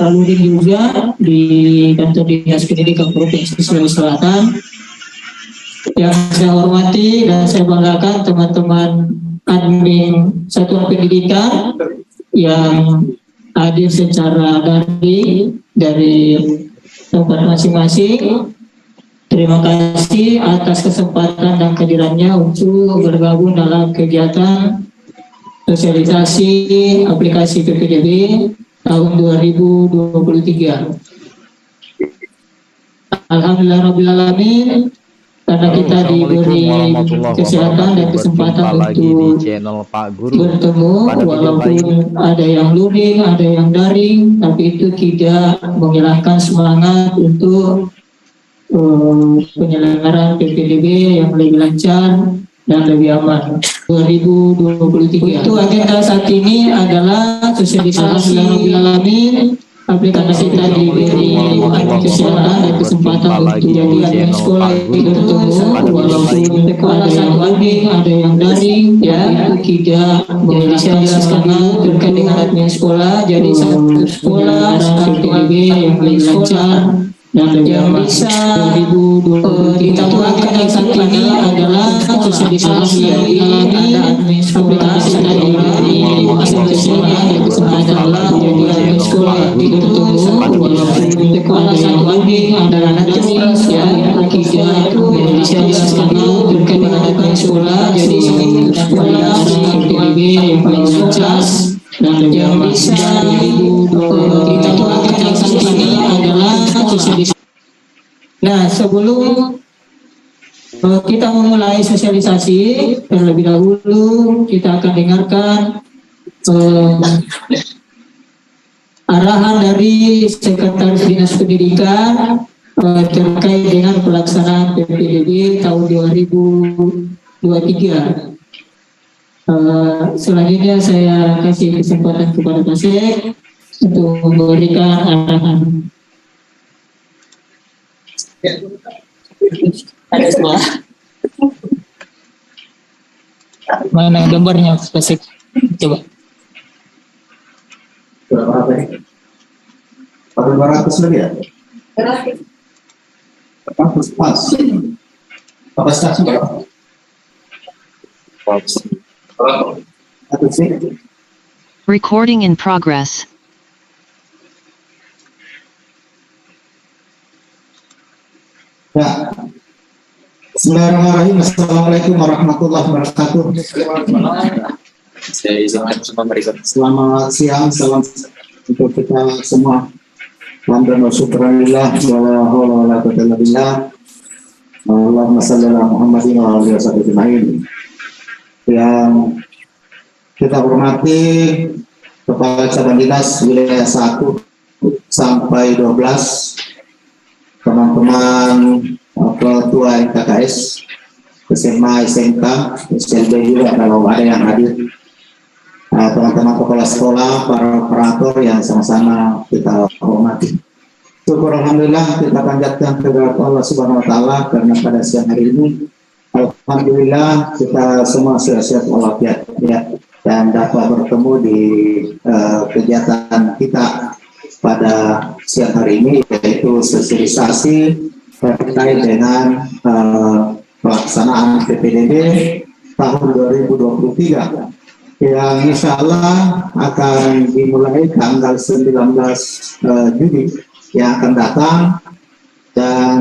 luring juga di kantor Dinas Pendidikan Provinsi Sulawesi Selatan. Yang saya hormati dan saya banggakan teman-teman admin satuan pendidikan yang hadir secara daring dari tempat masing-masing. Terima kasih atas kesempatan dan kehadirannya untuk bergabung dalam kegiatan sosialisasi aplikasi PPDB tahun 2023. Alhamdulillahirrahmanirrahim, karena kita diberi kesehatan dan kesempatan untuk bertemu, walaupun ada yang luring, ada yang daring, tapi itu tidak menghilangkan semangat untuk penyelenggaraan PPDB yang lebih lancar dan lebih aman. 2023. Untuk agenda saat ini adalah sosialisasi aplikasi kita diberi kesempatan dan kesempatan untuk jadi admin sekolah itu bertemu, walaupun ada yang luring, ada yang daring, ya itu tidak menjelaskan dulu terkait dengan admin sekolah. Jadi satu sekolah, satu PPDB yang lebih lancar dan yang bisa kita tuangkan yang saat ini adalah sosialisasi ada admin aplikasi tadi di sekolah yang kesempatan adalah jadi admin sekolah itu bertemu, walaupun sekolah satu admin ada anak jenis ya kita itu bisa jelaskan dulu terkait dengan admin sekolah. Jadi satu sekolah PPDB yang paling sukses dan yang bisa kita tuangkan yang saat ini adalah sosialisasi. Nah, sebelum kita memulai sosialisasi, terlebih dahulu kita akan dengarkan arahan dari Sekretaris Dinas Pendidikan terkait dengan pelaksanaan PPDB tahun 2023. Selanjutnya saya kasih kesempatan kepada Pak Sek untuk memberikan arahan. Ada semua. Mana gambarnya Pak Sek? Coba. Berapa ini? 400 lebih ya? Pas. Kapasitas berapa? Recording in progress. Ya. Bismillahirrahmanirrahim. Assalamualaikum warahmatullahi wabarakatuh. Selamat siang, salam untuk kita semua. Alhamdulillah, syukurillah, wa la quwwata illa billah. Allahumma shalli ala Muhammadin wa alihi wasallam. Yang kita hormati Kepala Cabang Dinas wilayah 1 sampai 12, teman-teman ketua KKS, SMA, SMK, SLB juga kalau ada yang hadir, teman-teman kepala sekolah, para operator yang sama-sama kita hormati. Syukur alhamdulillah kita panjatkan kepada Allah Subhanahu wa taala karena pada siang hari ini alhamdulillah kita semua sehat walafiat ya, dan dapat bertemu di kegiatan kita pada siang hari ini, yaitu sosialisasi terkait dengan pelaksanaan PPDB tahun 2023 yang insya Allah akan dimulai tanggal 19 Juli yang akan datang. Dan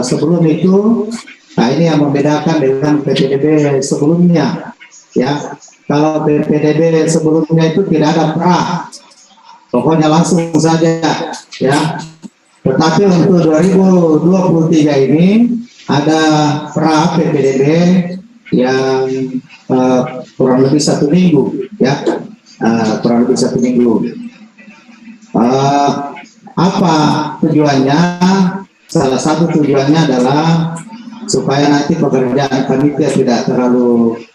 sebelum itu, nah ini yang membedakan dengan PPDB sebelumnya ya. Kalau PPDB sebelumnya itu tidak ada pra, pokoknya langsung saja ya. Tetapi untuk 2023 ini ada pra PPDB yang kurang lebih 1 minggu ya, kurang lebih 1 minggu. Apa tujuannya? Salah satu tujuannya adalah supaya nanti pekerjaan panitia tidak terlalu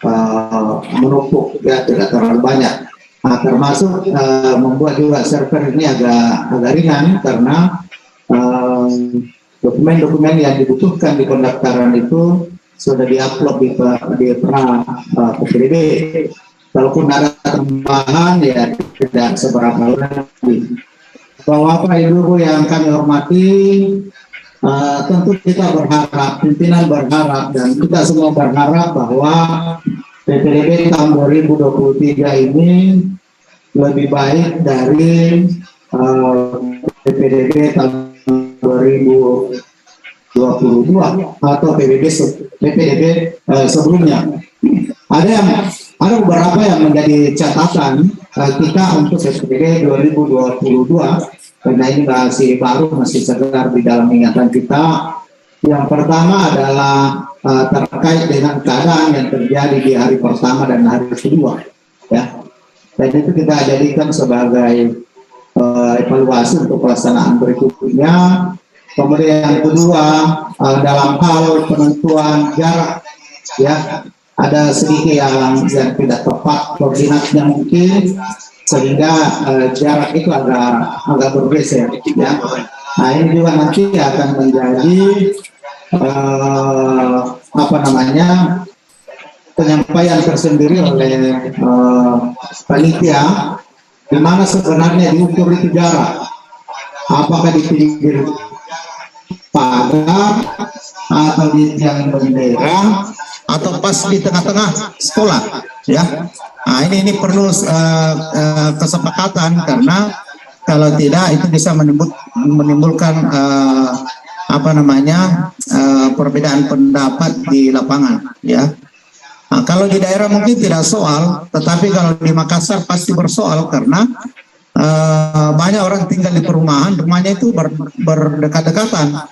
menumpuk ya, tidak terlalu banyak. Nah, termasuk membuat juga server ini agak ringan karena dokumen-dokumen yang dibutuhkan di pendaftaran itu sudah diupload di pra PPDB. Kalaupun ada tambahan ya tidak seberapa lagi. Bapak Ibu yang kami hormati, tentu kita berharap, pimpinan berharap, dan kita semua berharap bahwa PPDB tahun 2023 ini lebih baik dari PPDB tahun 2022 atau PPDB sebelumnya. Ada beberapa yang menjadi catatan kita untuk PPDB 2022, karena ini masih baru, masih segar di dalam ingatan kita. Yang pertama adalah terkait dengan keadaan yang terjadi di hari pertama dan hari kedua, ya. Dan itu kita jadikan sebagai evaluasi untuk pelaksanaan berikutnya. Kemudian yang kedua, dalam hal penentuan jarak, ya, ada sedikit yang tidak tepat koordinatnya mungkin, sehingga jarak itu agak bergeser, ya. Nah, ini juga nanti akan menjadi penyampaian tersendiri oleh panitia, di mana sebenarnya diukur itu jarak, apakah di pinggir pagar atau di tiang bendera atau pas di tengah-tengah sekolah, ya. Nah, ini perlu kesepakatan, karena kalau tidak itu bisa menimbulkan perbedaan pendapat di lapangan, ya. Nah, kalau di daerah mungkin tidak soal, tetapi kalau di Makassar pasti bersoal, karena banyak orang tinggal di perumahan, rumahnya itu berdekat-dekatan.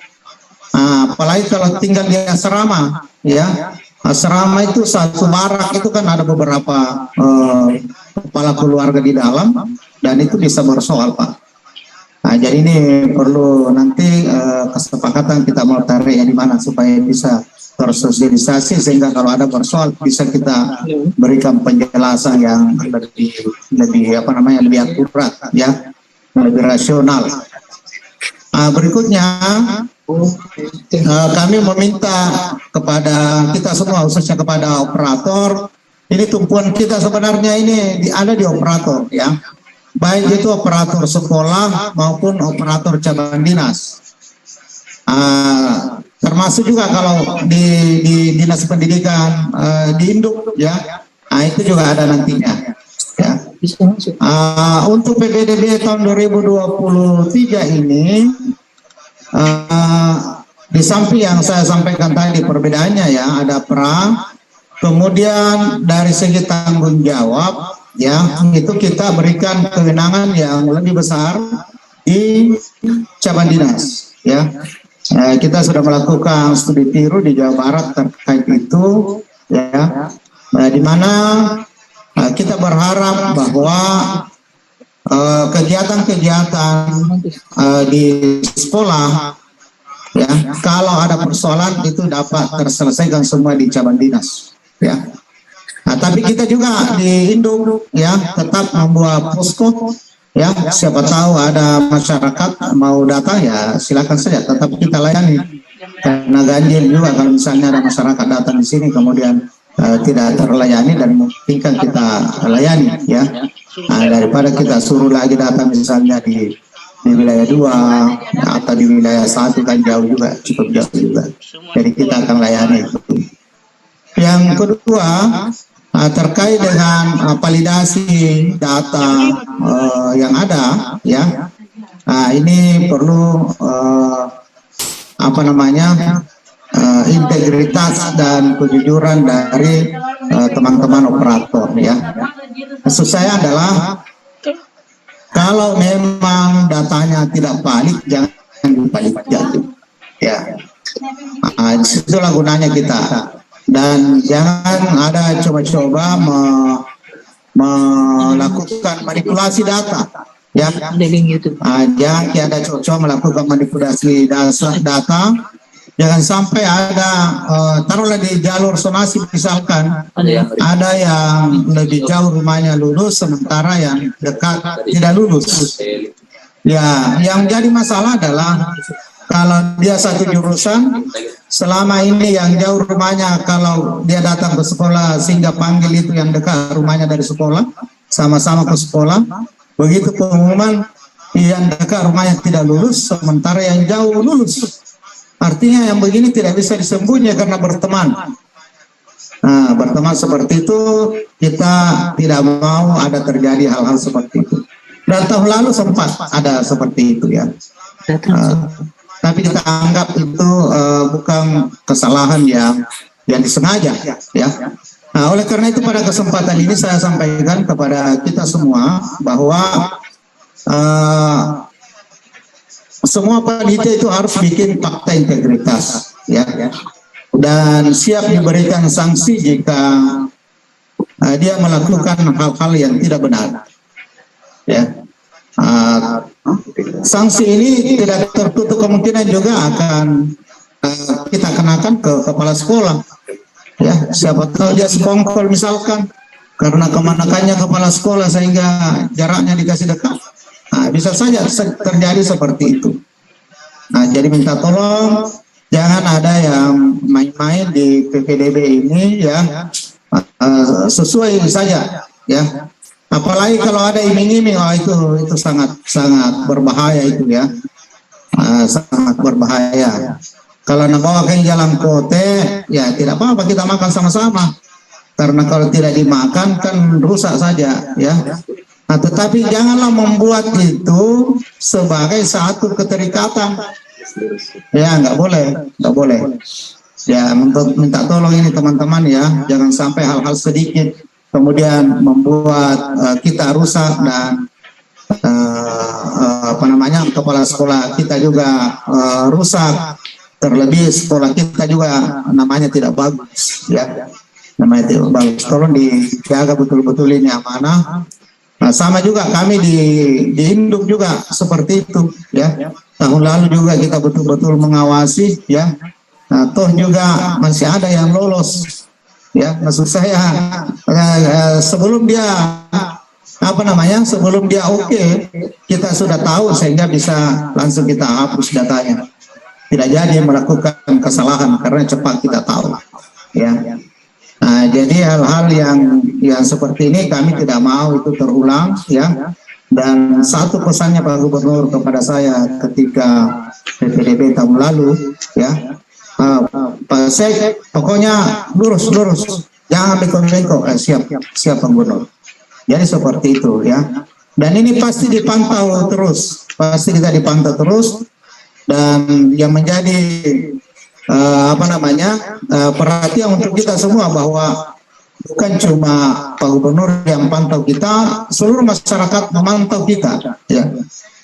Apalagi kalau tinggal di asrama, ya. Asrama itu satu barak itu kan ada beberapa kepala keluarga di dalam, dan itu bisa bersoal, Pak. Nah, jadi ini perlu nanti kesepakatan kita mau tarik di mana supaya bisa tersosialisasi, sehingga kalau ada bersoal bisa kita berikan penjelasan yang lebih akurat, ya, lebih rasional. Berikutnya kami meminta kepada kita semua, khususnya kepada operator, ini tumpuan kita sebenarnya ini ada di operator, ya, baik itu operator sekolah maupun operator cabang dinas, termasuk juga kalau di dinas pendidikan, di induk, ya. Nah, itu juga ada nantinya, ya. Untuk PPDB tahun 2023 ini, di samping yang saya sampaikan tadi perbedaannya, ya, ada pra, kemudian dari segi tanggung jawab, ya, itu kita berikan kewenangan yang lebih besar di cabang dinas, ya. Kita sudah melakukan studi tiru di Jawa Barat terkait itu, ya, di mana kita berharap bahwa kegiatan-kegiatan di sekolah, ya, kalau ada persoalan itu dapat terselesaikan semua di cabang dinas, ya. Nah, tapi kita juga di induk, ya, tetap membuat posko, ya, siapa tahu ada masyarakat mau datang, ya, silakan saja, tetap kita layani, karena ganjil juga kalau misalnya ada masyarakat datang di sini kemudian tidak terlayani, dan memungkinkan kita layani, ya. Nah, daripada kita suruh lagi datang misalnya di wilayah 2 atau di wilayah 1 kan jauh juga, cukup jauh juga. Jadi kita akan layani. Yang kedua, terkait dengan validasi data yang ada, ya. Nah, ini perlu integritas dan kejujuran dari teman-teman operator, ya. Maksud saya adalah kalau memang datanya tidak valid, jangan valid jatuh, ya. Itulah gunanya kita, dan jangan ada coba-coba melakukan manipulasi data, ya. Jangan ada coba-coba melakukan manipulasi data. Jangan sampai ada taruhlah di jalur sonasi misalkan ada yang lebih jauh rumahnya lulus, sementara yang dekat tidak lulus. Ya, yang jadi masalah adalah kalau dia satu jurusan, selama ini yang jauh rumahnya kalau dia datang ke sekolah sehingga panggil itu yang dekat rumahnya dari sekolah, sama-sama ke sekolah. Begitu pengumuman yang dekat rumahnya tidak lulus, sementara yang jauh lulus. Artinya yang begini tidak bisa disembunyi karena berteman. Nah, berteman seperti itu kita tidak mau ada terjadi hal-hal seperti itu. Dan tahun lalu sempat ada seperti itu ya. Tapi kita anggap itu bukan kesalahan yang disengaja ya. Nah, oleh karena itu pada kesempatan ini saya sampaikan kepada kita semua bahwa semua panitia itu harus bikin fakta integritas ya, dan siap diberikan sanksi jika dia melakukan hal-hal yang tidak benar ya. Sanksi ini tidak tertutup kemungkinan juga akan kita kenakan ke kepala sekolah ya. Siapa tahu dia sekongkol misalkan karena kemanakannya kepala sekolah sehingga jaraknya dikasih dekat. Nah, bisa saja terjadi seperti itu. Nah, jadi minta tolong jangan ada yang main-main di PPDB ini ya, sesuai saja ya. Apalagi kalau ada iming-iming, itu sangat berbahaya itu ya, sangat berbahaya. Kalau nak bawa ke jalan kote ya tidak apa-apa, kita makan sama-sama. Karena kalau tidak dimakan kan rusak saja ya. Nah, tetapi janganlah membuat itu sebagai satu keterikatan. Ya, nggak boleh. Ya, untuk minta tolong ini teman-teman ya, jangan sampai hal-hal sedikit kemudian membuat kita rusak dan kepala sekolah kita juga rusak. Terlebih sekolah kita juga namanya tidak bagus ya. Namanya tidak bagus. Tolong dijaga betul-betul ini amanah. Nah, sama juga kami di Induk juga seperti itu ya. Tahun lalu juga kita betul-betul mengawasi ya. Nah, toh juga masih ada yang lolos ya. Maksud saya sebelum dia sebelum dia oke, kita sudah tahu sehingga bisa langsung kita hapus datanya. Tidak jadi melakukan kesalahan karena cepat kita tahu ya. Nah, jadi hal-hal yang seperti ini kami tidak mau itu terulang ya. Dan satu pesannya Pak Gubernur kepada saya ketika PPDB tahun lalu ya, Pak Sek, pokoknya lurus, jangan bengkok-bengkok. Siap Pak Gubernur. Jadi seperti itu ya. Dan ini pasti dipantau terus, kita dipantau terus, dan yang menjadi perhatian untuk kita semua bahwa bukan cuma Pak Gubernur yang pantau kita, seluruh masyarakat memantau kita ya.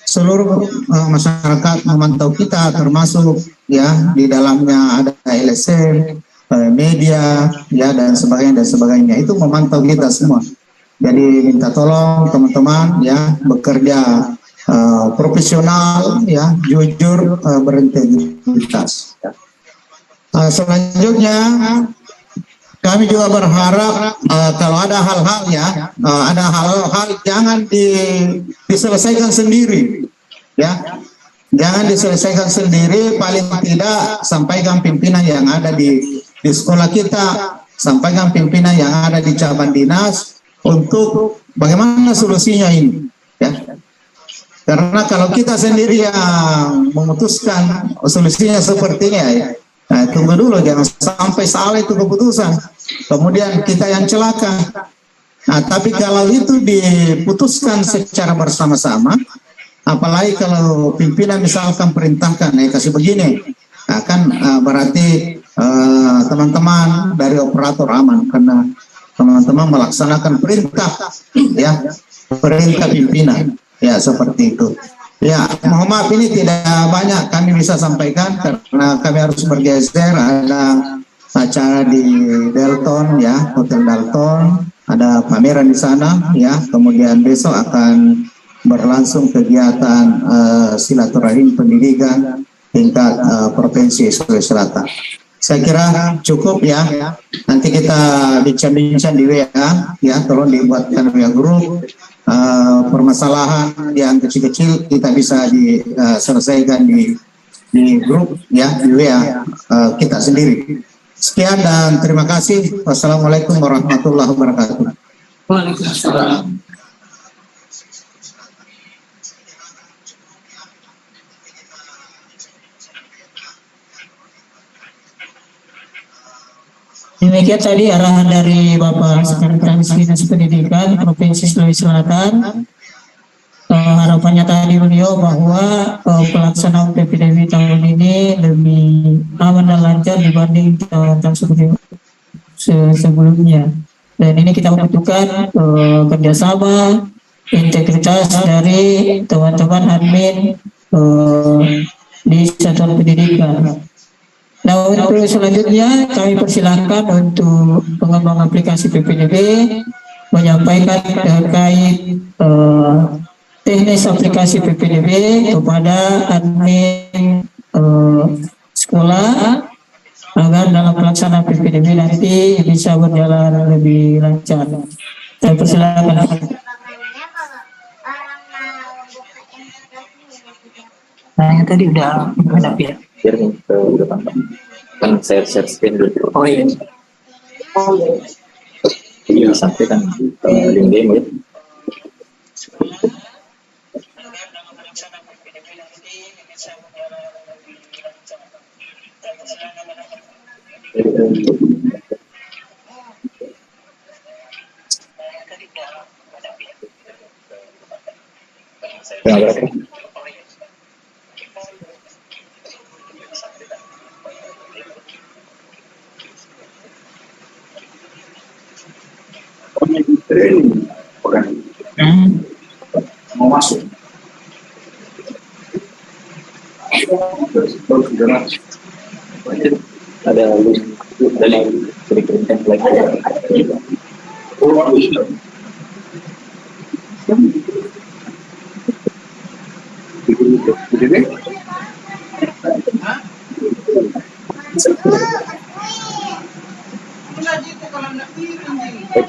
Seluruh masyarakat memantau kita, termasuk ya di dalamnya ada LSM, media ya, dan sebagainya itu memantau kita semua. Jadi minta tolong teman-teman ya bekerja profesional ya, jujur, berintegritas. Selanjutnya kami juga berharap kalau ada hal-hal ya, ada hal-hal jangan diselesaikan sendiri ya, jangan diselesaikan sendiri. Paling tidak sampaikan pimpinan yang ada di sekolah kita, sampaikan pimpinan yang ada di cabang dinas untuk bagaimana solusinya ini ya. Karena kalau kita sendiri yang memutuskan solusinya sepertinya ya, nah, tunggu dulu, jangan sampai salah itu keputusan, kemudian kita yang celaka. Nah, tapi kalau itu diputuskan secara bersama-sama, apalagi kalau pimpinan misalkan perintahkan, kasih begini, nah, kan berarti teman-teman dari operator aman, karena teman-teman melaksanakan perintah, ya, perintah pimpinan, ya, seperti itu. Ya, mohon maaf ini tidak banyak kami bisa sampaikan karena kami harus bergeser. Ada acara di Dalton ya, Hotel Dalton, ada pameran di sana ya. Kemudian besok akan berlangsung kegiatan silaturahim pendidikan tingkat provinsi Sulawesi Selatan. Saya kira cukup ya. Nanti kita bincang-bincang di WA ya. Tolong dibuatkan WA grup. Permasalahan yang kecil-kecil kita bisa diselesaikan di grup ya, di WA kita sendiri. Sekian dan terima kasih. Wassalamualaikum warahmatullahi wabarakatuh. Waalaikumsalam. Demikian tadi arahan dari Bapak Sekretaris Dinas Pendidikan Provinsi Sulawesi Selatan. Harapannya tadi beliau bahwa pelaksanaan PPDB tahun ini lebih aman dan lancar dibanding tahun-tahun sebelumnya. Dan ini kita membutuhkan kerjasama, integritas dari teman-teman admin di satuan pendidikan. Nah, untuk selanjutnya kami persilahkan untuk pengembang aplikasi PPDB menyampaikan terkait teknis aplikasi PPDB kepada admin sekolah agar dalam pelaksanaan PPDB nanti bisa berjalan lebih lancar. Saya persilakan. Nah, yang tadi udah menghadapi ya. Udah tampak kan share screen dulu. Oh iya. Iya, sampaikan link demo ya. Mau masuk. Ada link template.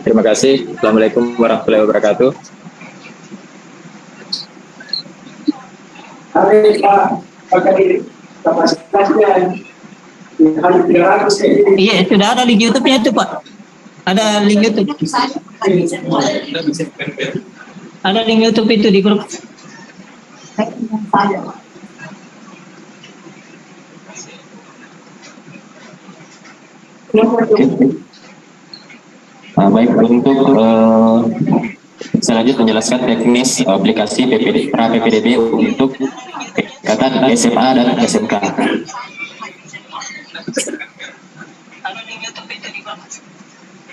Terima kasih. Assalamualaikum warahmatullahi wabarakatuh. Iya, sudah ada link YouTube-nya itu, Pak. Ada link YouTube. Ada link YouTube itu di grup. Baik, untuk selanjutnya menjelaskan teknis aplikasi PPDB untuk tingkatan SMA dan SMK.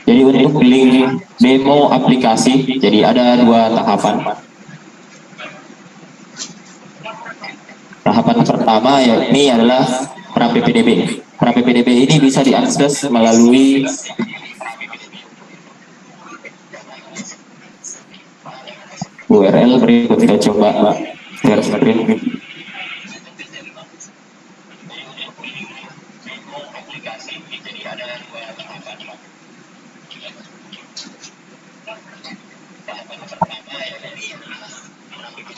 Jadi untuk link demo aplikasi, jadi ada dua tahapan. Tahapan pertama yakni adalah pra PPDB. Pra PPDB ini bisa diakses melalui URL berikut, kita coba share screen.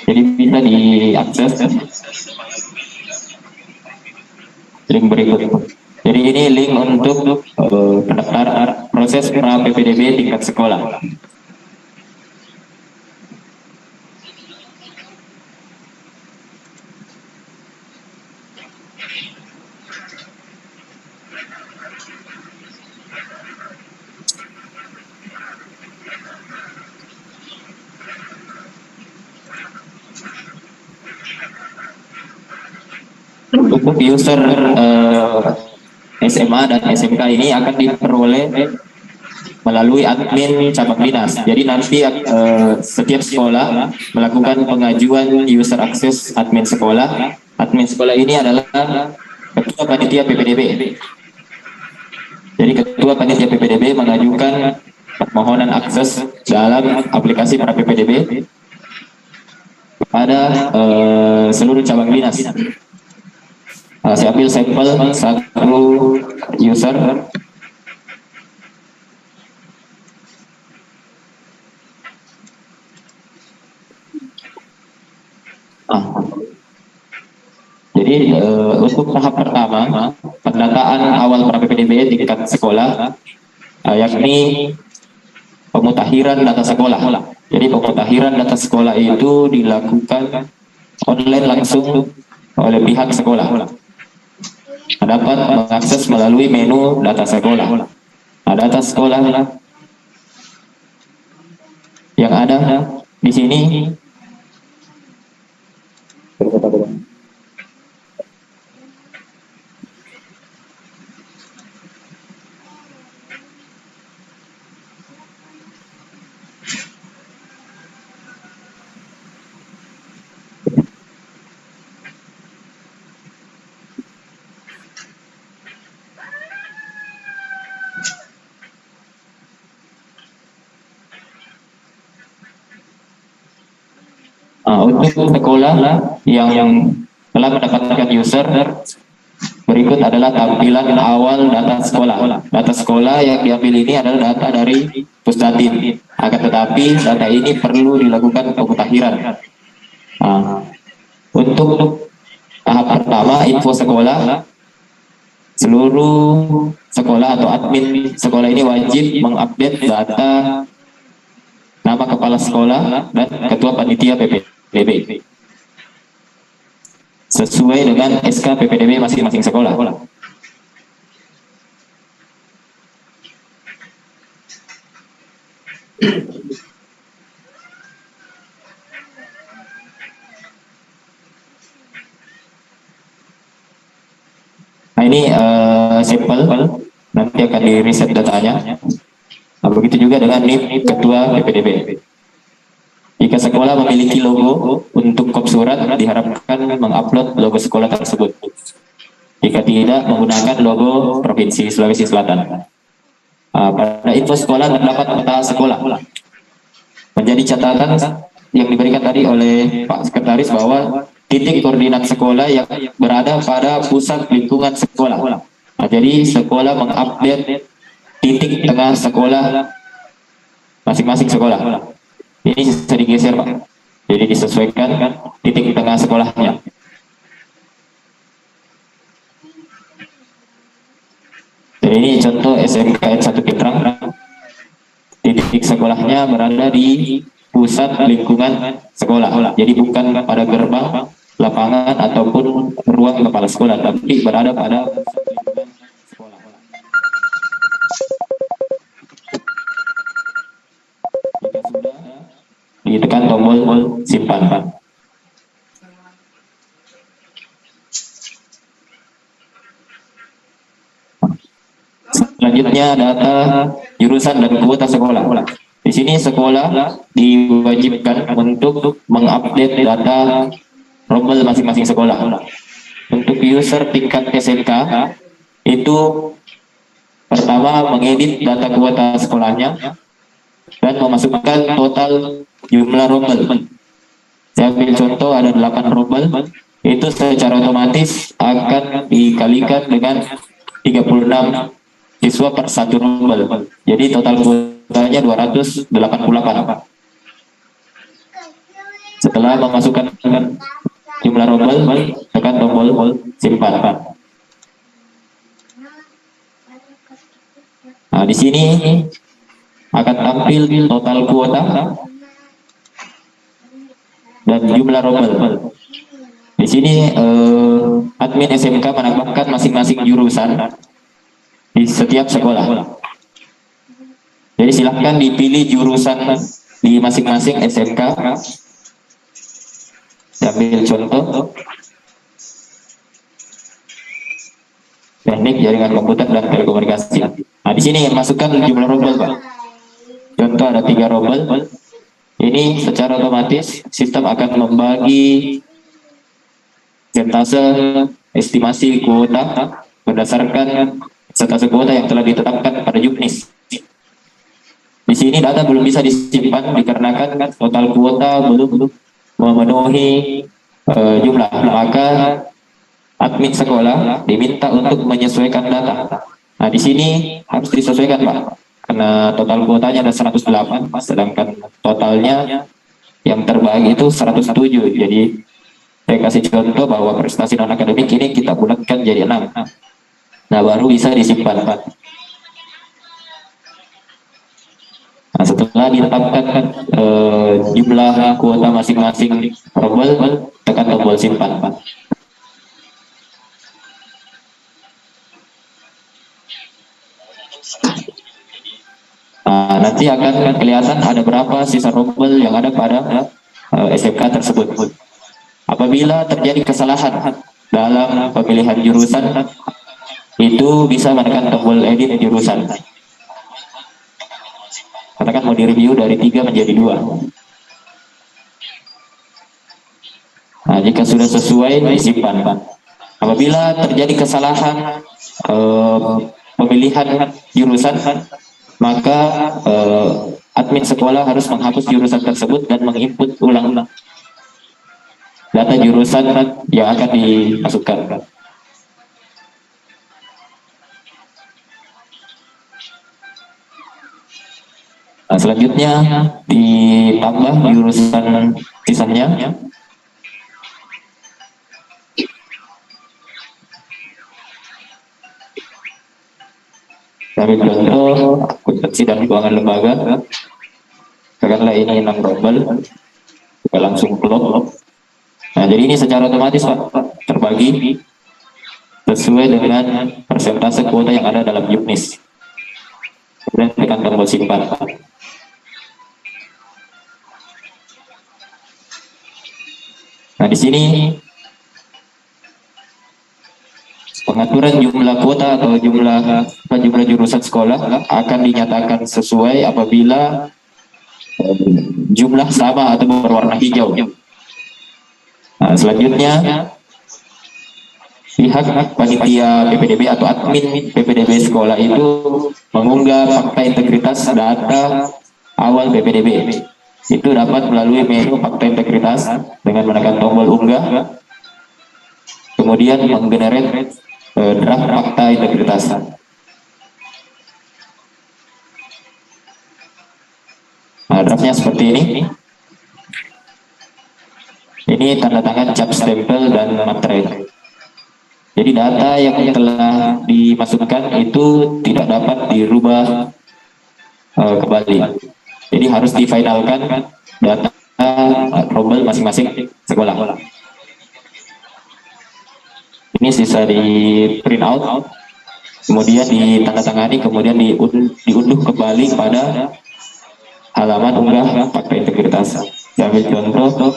Jadi bisa diakses link berikut. Jadi ini link untuk pendaftaran proses pra PPDB tingkat sekolah. Untuk user SMA dan SMK ini akan diperoleh melalui admin cabang dinas. Jadi nanti setiap sekolah melakukan pengajuan user akses admin sekolah. Admin sekolah ini adalah ketua panitia PPDB. Jadi ketua panitia PPDB mengajukan permohonan akses dalam aplikasi pra PPDB pada seluruh cabang dinas. Saya ambil sampel satu user. Jadi untuk tahap pertama pendataan awal pra PPDB tingkat sekolah, yakni pemutakhiran data sekolah. Jadi pemutakhiran data sekolah itu dilakukan online langsung oleh pihak sekolah. Dapat mengakses melalui menu data sekolah. data sekolah yang ada di sini. Untuk sekolah yang telah mendapatkan user, berikut adalah tampilan awal data sekolah. Data sekolah yang diambil ini adalah data dari Pusdatin. Akan tetapi data ini perlu dilakukan pemutahiran. Untuk tahap pertama, info sekolah, seluruh sekolah atau admin sekolah ini wajib mengupdate data nama kepala sekolah dan ketua panitia PPDB sesuai dengan SK PPDB masing-masing sekolah. Nah ini sampel, nanti akan di reset datanya. Nah, begitu juga dengan NIP ketua PPDB. Jika sekolah memiliki logo untuk kop surat, diharapkan mengupload logo sekolah tersebut. Jika tidak, menggunakan logo Provinsi Sulawesi Selatan. Pada info sekolah terdapat peta sekolah. Menjadi catatan yang diberikan tadi oleh Pak Sekretaris bahwa titik koordinat sekolah yang berada pada pusat lingkungan sekolah. Nah, jadi sekolah mengupdate titik tengah sekolah masing-masing sekolah. Ini bisa digeser, Pak. Jadi disesuaikan titik tengah sekolahnya. Jadi ini contoh SMK 1 Pintrang. Titik sekolahnya berada di pusat lingkungan sekolah. Jadi bukan pada gerbang, lapangan ataupun ruang kepala sekolah, tapi berada pada pusat lingkungan sekolah. Jika sudah, ditekan tombol simpan. Selanjutnya data jurusan dan kuota sekolah. Di sini sekolah diwajibkan untuk mengupdate data rombel masing-masing sekolah. Untuk user tingkat SMK itu pertama mengedit data kuota sekolahnya dan memasukkan total jumlah rombel. Saya ambil contoh ada 8 rombel, itu secara otomatis akan dikalikan dengan 36 siswa per satu rombel. Jadi total kuotanya 288. Setelah memasukkan jumlah rombel, tekan tombol simpan. Nah, di sini akan tampil total kuota dan jumlah rombel. Di sini admin SMK menambahkan masing-masing jurusan di setiap sekolah. Jadi silahkan dipilih jurusan di masing-masing SMK. Saya ambil contoh teknik jaringan komputer dan telekomunikasi. Nah, di sini masukkan jumlah rombel, Pak. Contoh ada 3 rombel. Ini secara otomatis sistem akan membagi persentase estimasi kuota berdasarkan persentase kuota yang telah ditetapkan pada Juknis. Di sini data belum bisa disimpan dikarenakan total kuota belum memenuhi jumlah, maka admin sekolah diminta untuk menyesuaikan data. Nah, di sini harus disesuaikan, Pak, karena total kuotanya ada 108, sedangkan totalnya yang terbagi itu 107. Jadi saya kasih contoh bahwa prestasi non akademik ini kita bulatkan jadi 6. Nah, baru bisa disimpan, Pak. Nah, setelah ditetapkan jumlah kuota masing-masing rombel, tekan tombol simpan, Pak. Nah, nanti akan kelihatan ada berapa sisa rombel yang ada pada SMK tersebut. Apabila terjadi kesalahan dalam pemilihan jurusan, itu bisa menekan tombol edit jurusan. Katakan mau direview dari 3 menjadi 2. Nah, jika sudah sesuai, disimpan. Apabila terjadi kesalahan pemilihan jurusan, maka admin sekolah harus menghapus jurusan tersebut dan menginput ulang data jurusan yang akan dimasukkan. Nah, selanjutnya ditambah jurusan sisanya. Kami contoh akuntansi dan keuangan lembaga. Katakanlah ini 6 rombel, kita langsung klop. Nah, jadi ini secara otomatis Pak terbagi sesuai dengan persentase kuota yang ada dalam Juknis. Kemudian tekan tombol simpan. Nah, di sini pengaturan jumlah kuota atau jumlah jurusan sekolah akan dinyatakan sesuai apabila jumlah sama atau berwarna hijau. Nah, selanjutnya pihak panitia PPDB atau admin PPDB sekolah itu mengunggah fakta integritas data awal PPDB. Itu dapat melalui menu fakta integritas dengan menekan tombol unggah, kemudian menggenerate draft fakta integritas. Nah, draftnya seperti ini. Ini tanda tangan cap stempel dan materai. Jadi data yang telah dimasukkan itu tidak dapat dirubah kembali. Jadi harus difinalkan data rombel masing-masing sekolah. Ini sisa di print out, kemudian ditandatangani, kemudian diunduh kembali pada halaman unggah fakta integritas. Saya ambil contoh.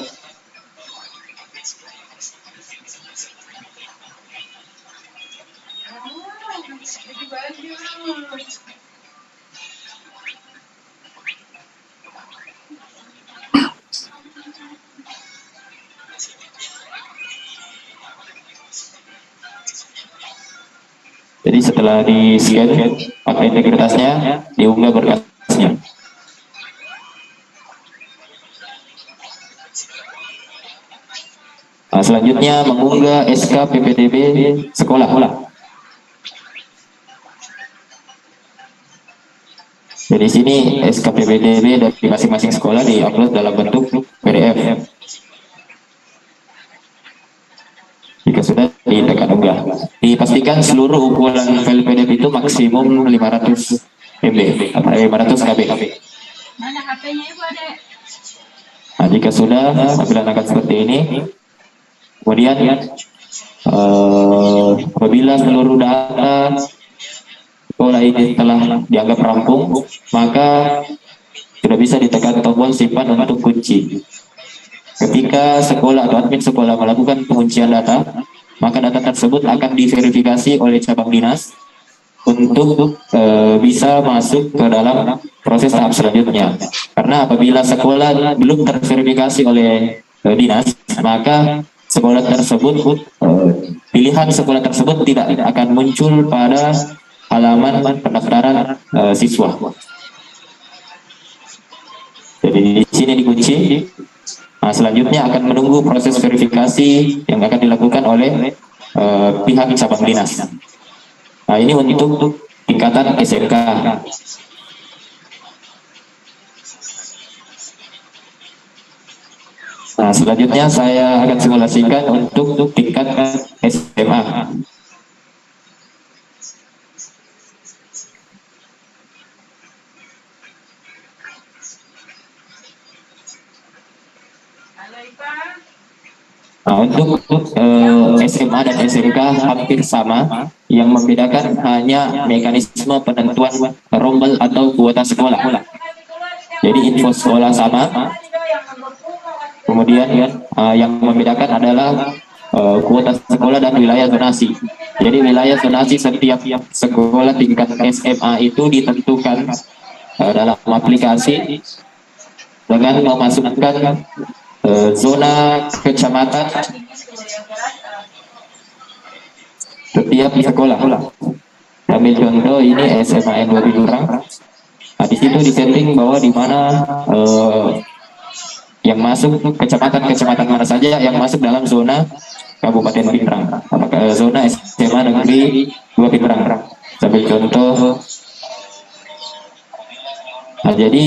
Jadi setelah di-scan fakta integritasnya, diunggah berkasnya. Nah, selanjutnya mengunggah SK PPDB sekolah. Jadi sini SK PPDB dari masing-masing sekolah diupload dalam bentuk PDF. Jika sudah ditekan unggah, dipastikan seluruh ukuran file PDF itu maksimum 500 MB atau 500 KB. Mana HP-nya Ibu Adek? Nah, jika sudah tampilan akan seperti ini. Kemudian apabila seluruh data sekolah ini telah dianggap rampung, maka sudah bisa ditekan tombol simpan untuk kunci. Ketika sekolah atau admin sekolah melakukan penguncian data, maka data tersebut akan diverifikasi oleh cabang dinas untuk bisa masuk ke dalam proses tahap selanjutnya. Karena apabila sekolah belum terverifikasi oleh dinas, maka sekolah tersebut, pilihan sekolah tersebut tidak akan muncul pada halaman pendaftaran siswa. Jadi di sini dikunci. Nah, selanjutnya akan menunggu proses verifikasi yang akan dilakukan oleh pihak cabang dinas. Nah, ini untuk tingkatan SMK. Nah, selanjutnya saya akan simulasikan untuk tingkat SMA. Nah, untuk SMA dan SMK hampir sama, yang membedakan hanya mekanisme penentuan rombel atau kuota sekolah. Jadi info sekolah sama, kemudian yang membedakan adalah kuota sekolah dan wilayah zonasi. Jadi wilayah zonasi setiap sekolah tingkat SMA itu ditentukan dalam aplikasi dengan memasukkan zona kecamatan setiap sekolah. Ambil contoh ini SMA N2 Pindrang. Nah, di situ disetting bahwa di mana yang masuk kecamatan mana saja yang masuk dalam zona Kabupaten Pindrang. Apakah zona SMA Negeri 2 Pindrang. Sambil contoh. Nah, jadi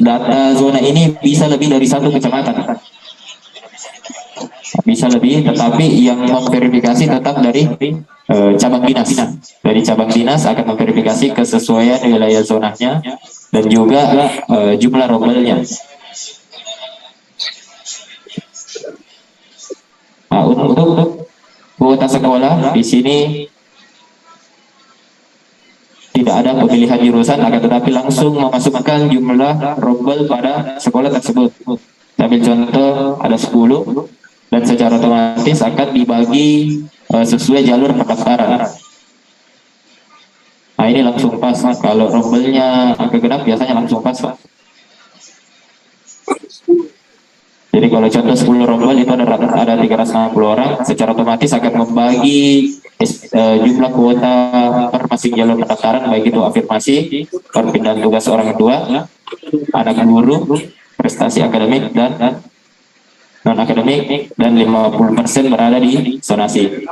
data zona ini bisa lebih dari satu kecamatan. Bisa lebih, tetapi yang memverifikasi tetap dari cabang dinas. Dari cabang dinas akan memverifikasi kesesuaian wilayah zonanya dan juga jumlah rombelnya. Nah, untuk kuota sekolah di sini tidak ada pemilihan jurusan, akan tetapi langsung memasukkan jumlah rombel pada sekolah tersebut. Ambil contoh ada 10 dan secara otomatis akan dibagi sesuai jalur pendaftaran. Nah, ini langsung pas. Kalau rombelnya angka genap biasanya langsung pas, Pak. Jadi kalau contoh 10 rombel itu ada 360 orang, secara otomatis akan membagi jumlah kuota per masing jalur pendaftaran, baik itu afirmasi, perpindahan tugas orang tua, anak guru, prestasi akademik dan non akademik, dan 50% berada di zonasi.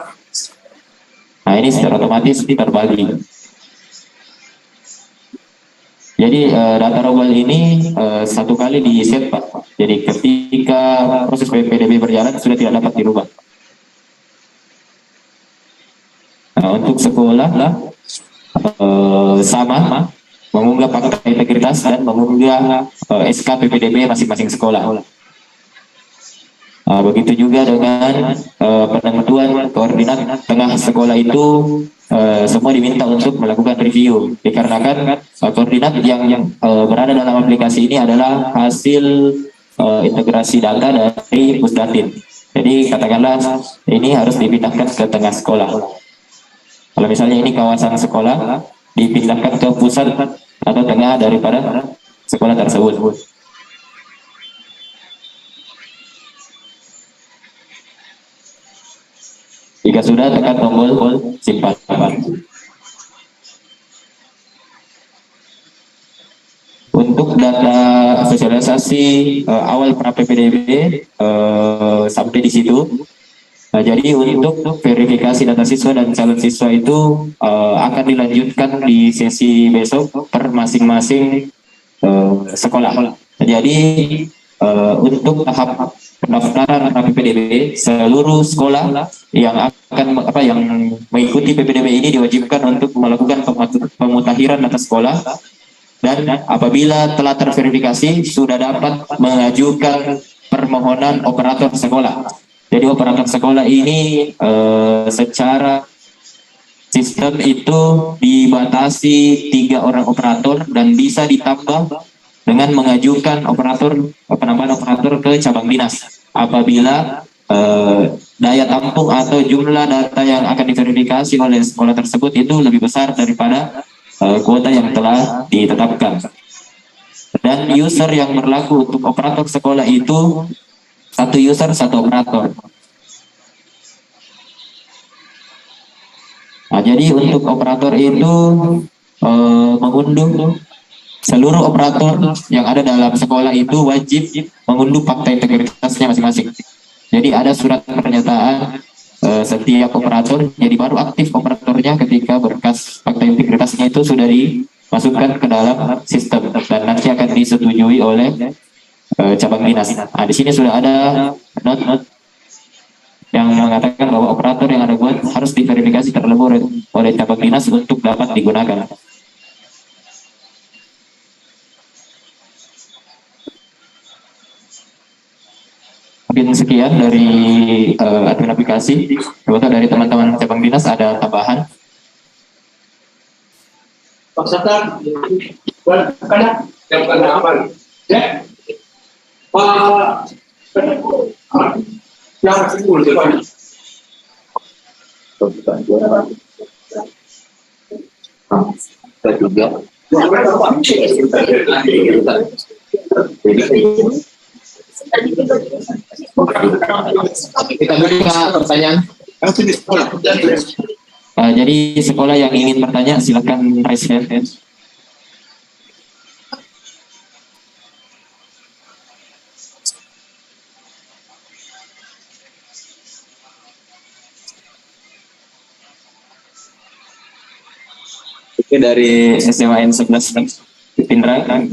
Nah, ini secara otomatis terbagi. Jadi data rombel ini satu kali di set, Pak. Jadi ketika proses PPDB berjalan sudah tidak dapat dirubah. Nah, untuk sekolah sama mengunggah fakta integritas dan mengunggah SK PPDB masing-masing sekolah. Begitu juga dengan penentuan koordinat tengah sekolah itu semua diminta untuk melakukan review, dikarenakan koordinat yang berada dalam aplikasi ini adalah hasil integrasi data dari Pusdatin. Jadi katakanlah ini harus dipindahkan ke tengah sekolah. Kalau misalnya ini kawasan sekolah, dipindahkan ke pusat atau tengah daripada sekolah tersebut. Jika sudah, tekan tombol simpan. Untuk data sosialisasi awal pra PPDB sampai di situ. Nah, jadi untuk verifikasi data siswa dan calon siswa itu akan dilanjutkan di sesi besok per masing-masing sekolah. Jadi untuk tahap pendaftaran PPDB, seluruh sekolah yang mengikuti PPDB ini diwajibkan untuk melakukan pemutahiran data sekolah, dan apabila telah terverifikasi sudah dapat mengajukan permohonan operator sekolah. Jadi operator sekolah ini secara sistem itu dibatasi 3 orang operator dan bisa ditambah dengan mengajukan penambahan operator ke cabang dinas apabila daya tampung atau jumlah data yang akan diverifikasi oleh sekolah tersebut itu lebih besar daripada kuota yang telah ditetapkan. Dan user yang berlaku untuk operator sekolah itu 1 user 1 operator. Nah, jadi untuk operator itu mengunduh seluruh operator yang ada dalam sekolah itu wajib mengunduh fakta integritasnya masing-masing. Jadi ada surat pernyataan setiap operator, jadi baru aktif operatornya ketika berkas fakta integritasnya itu sudah dimasukkan ke dalam sistem dan nanti akan disetujui oleh cabang dinas. Nah, di sini sudah ada note yang mengatakan bahwa operator yang ada buat harus diverifikasi terlebih oleh cabang dinas untuk dapat digunakan. Mungkin sekian dari admin klarifikasi. Apakah dari teman-teman cabang dinas ada tambahan? Pak Satar, kadang yang apa? Ya, Pak, yang sepuluh depan. Saya juga. Kita buka pertanyaan. Jadi sekolah yang ingin bertanya silakan raise hand. Oke, dari SMAN 11 Pindrang.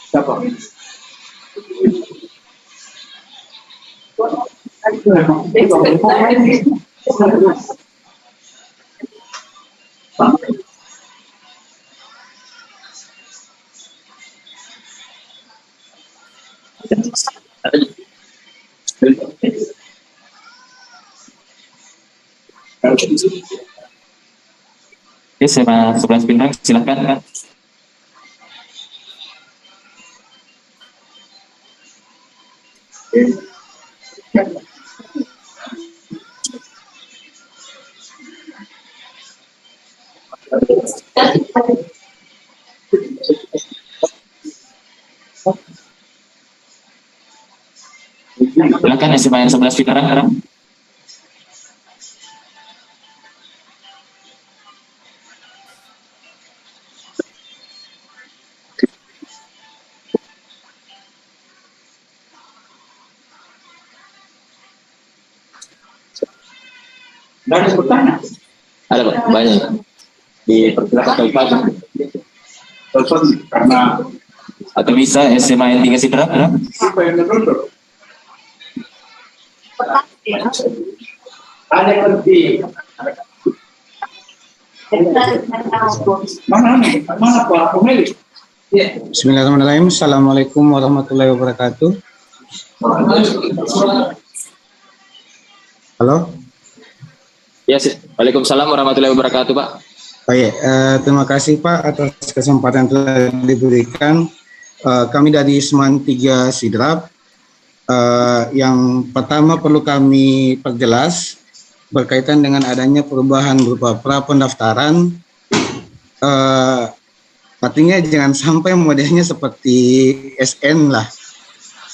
Siapa? Oke, SMA 11 Pindrang silakan. Silakan SMA 11 Pindrang. Dan bertanya. Ada Pak, banyak. Dipersilakan Pak. Telepon karena Atau bisa SMA yang 3 Sidrap. apa yang menurut? Ada yang lebih. Mana Pak Pemilik? Bismillahirrahmanirrahim. Assalamualaikum warahmatullahi wabarakatuh. Halo. Ya, Waalaikumsalam warahmatullahi wabarakatuh, Pak. Baik, terima kasih Pak atas kesempatan yang telah diberikan. Kami dari SMAN 3 Sidrap. Yang pertama perlu kami perjelas berkaitan dengan adanya perubahan berupa pra pendaftaran. Artinya jangan sampai modelnya seperti SN lah.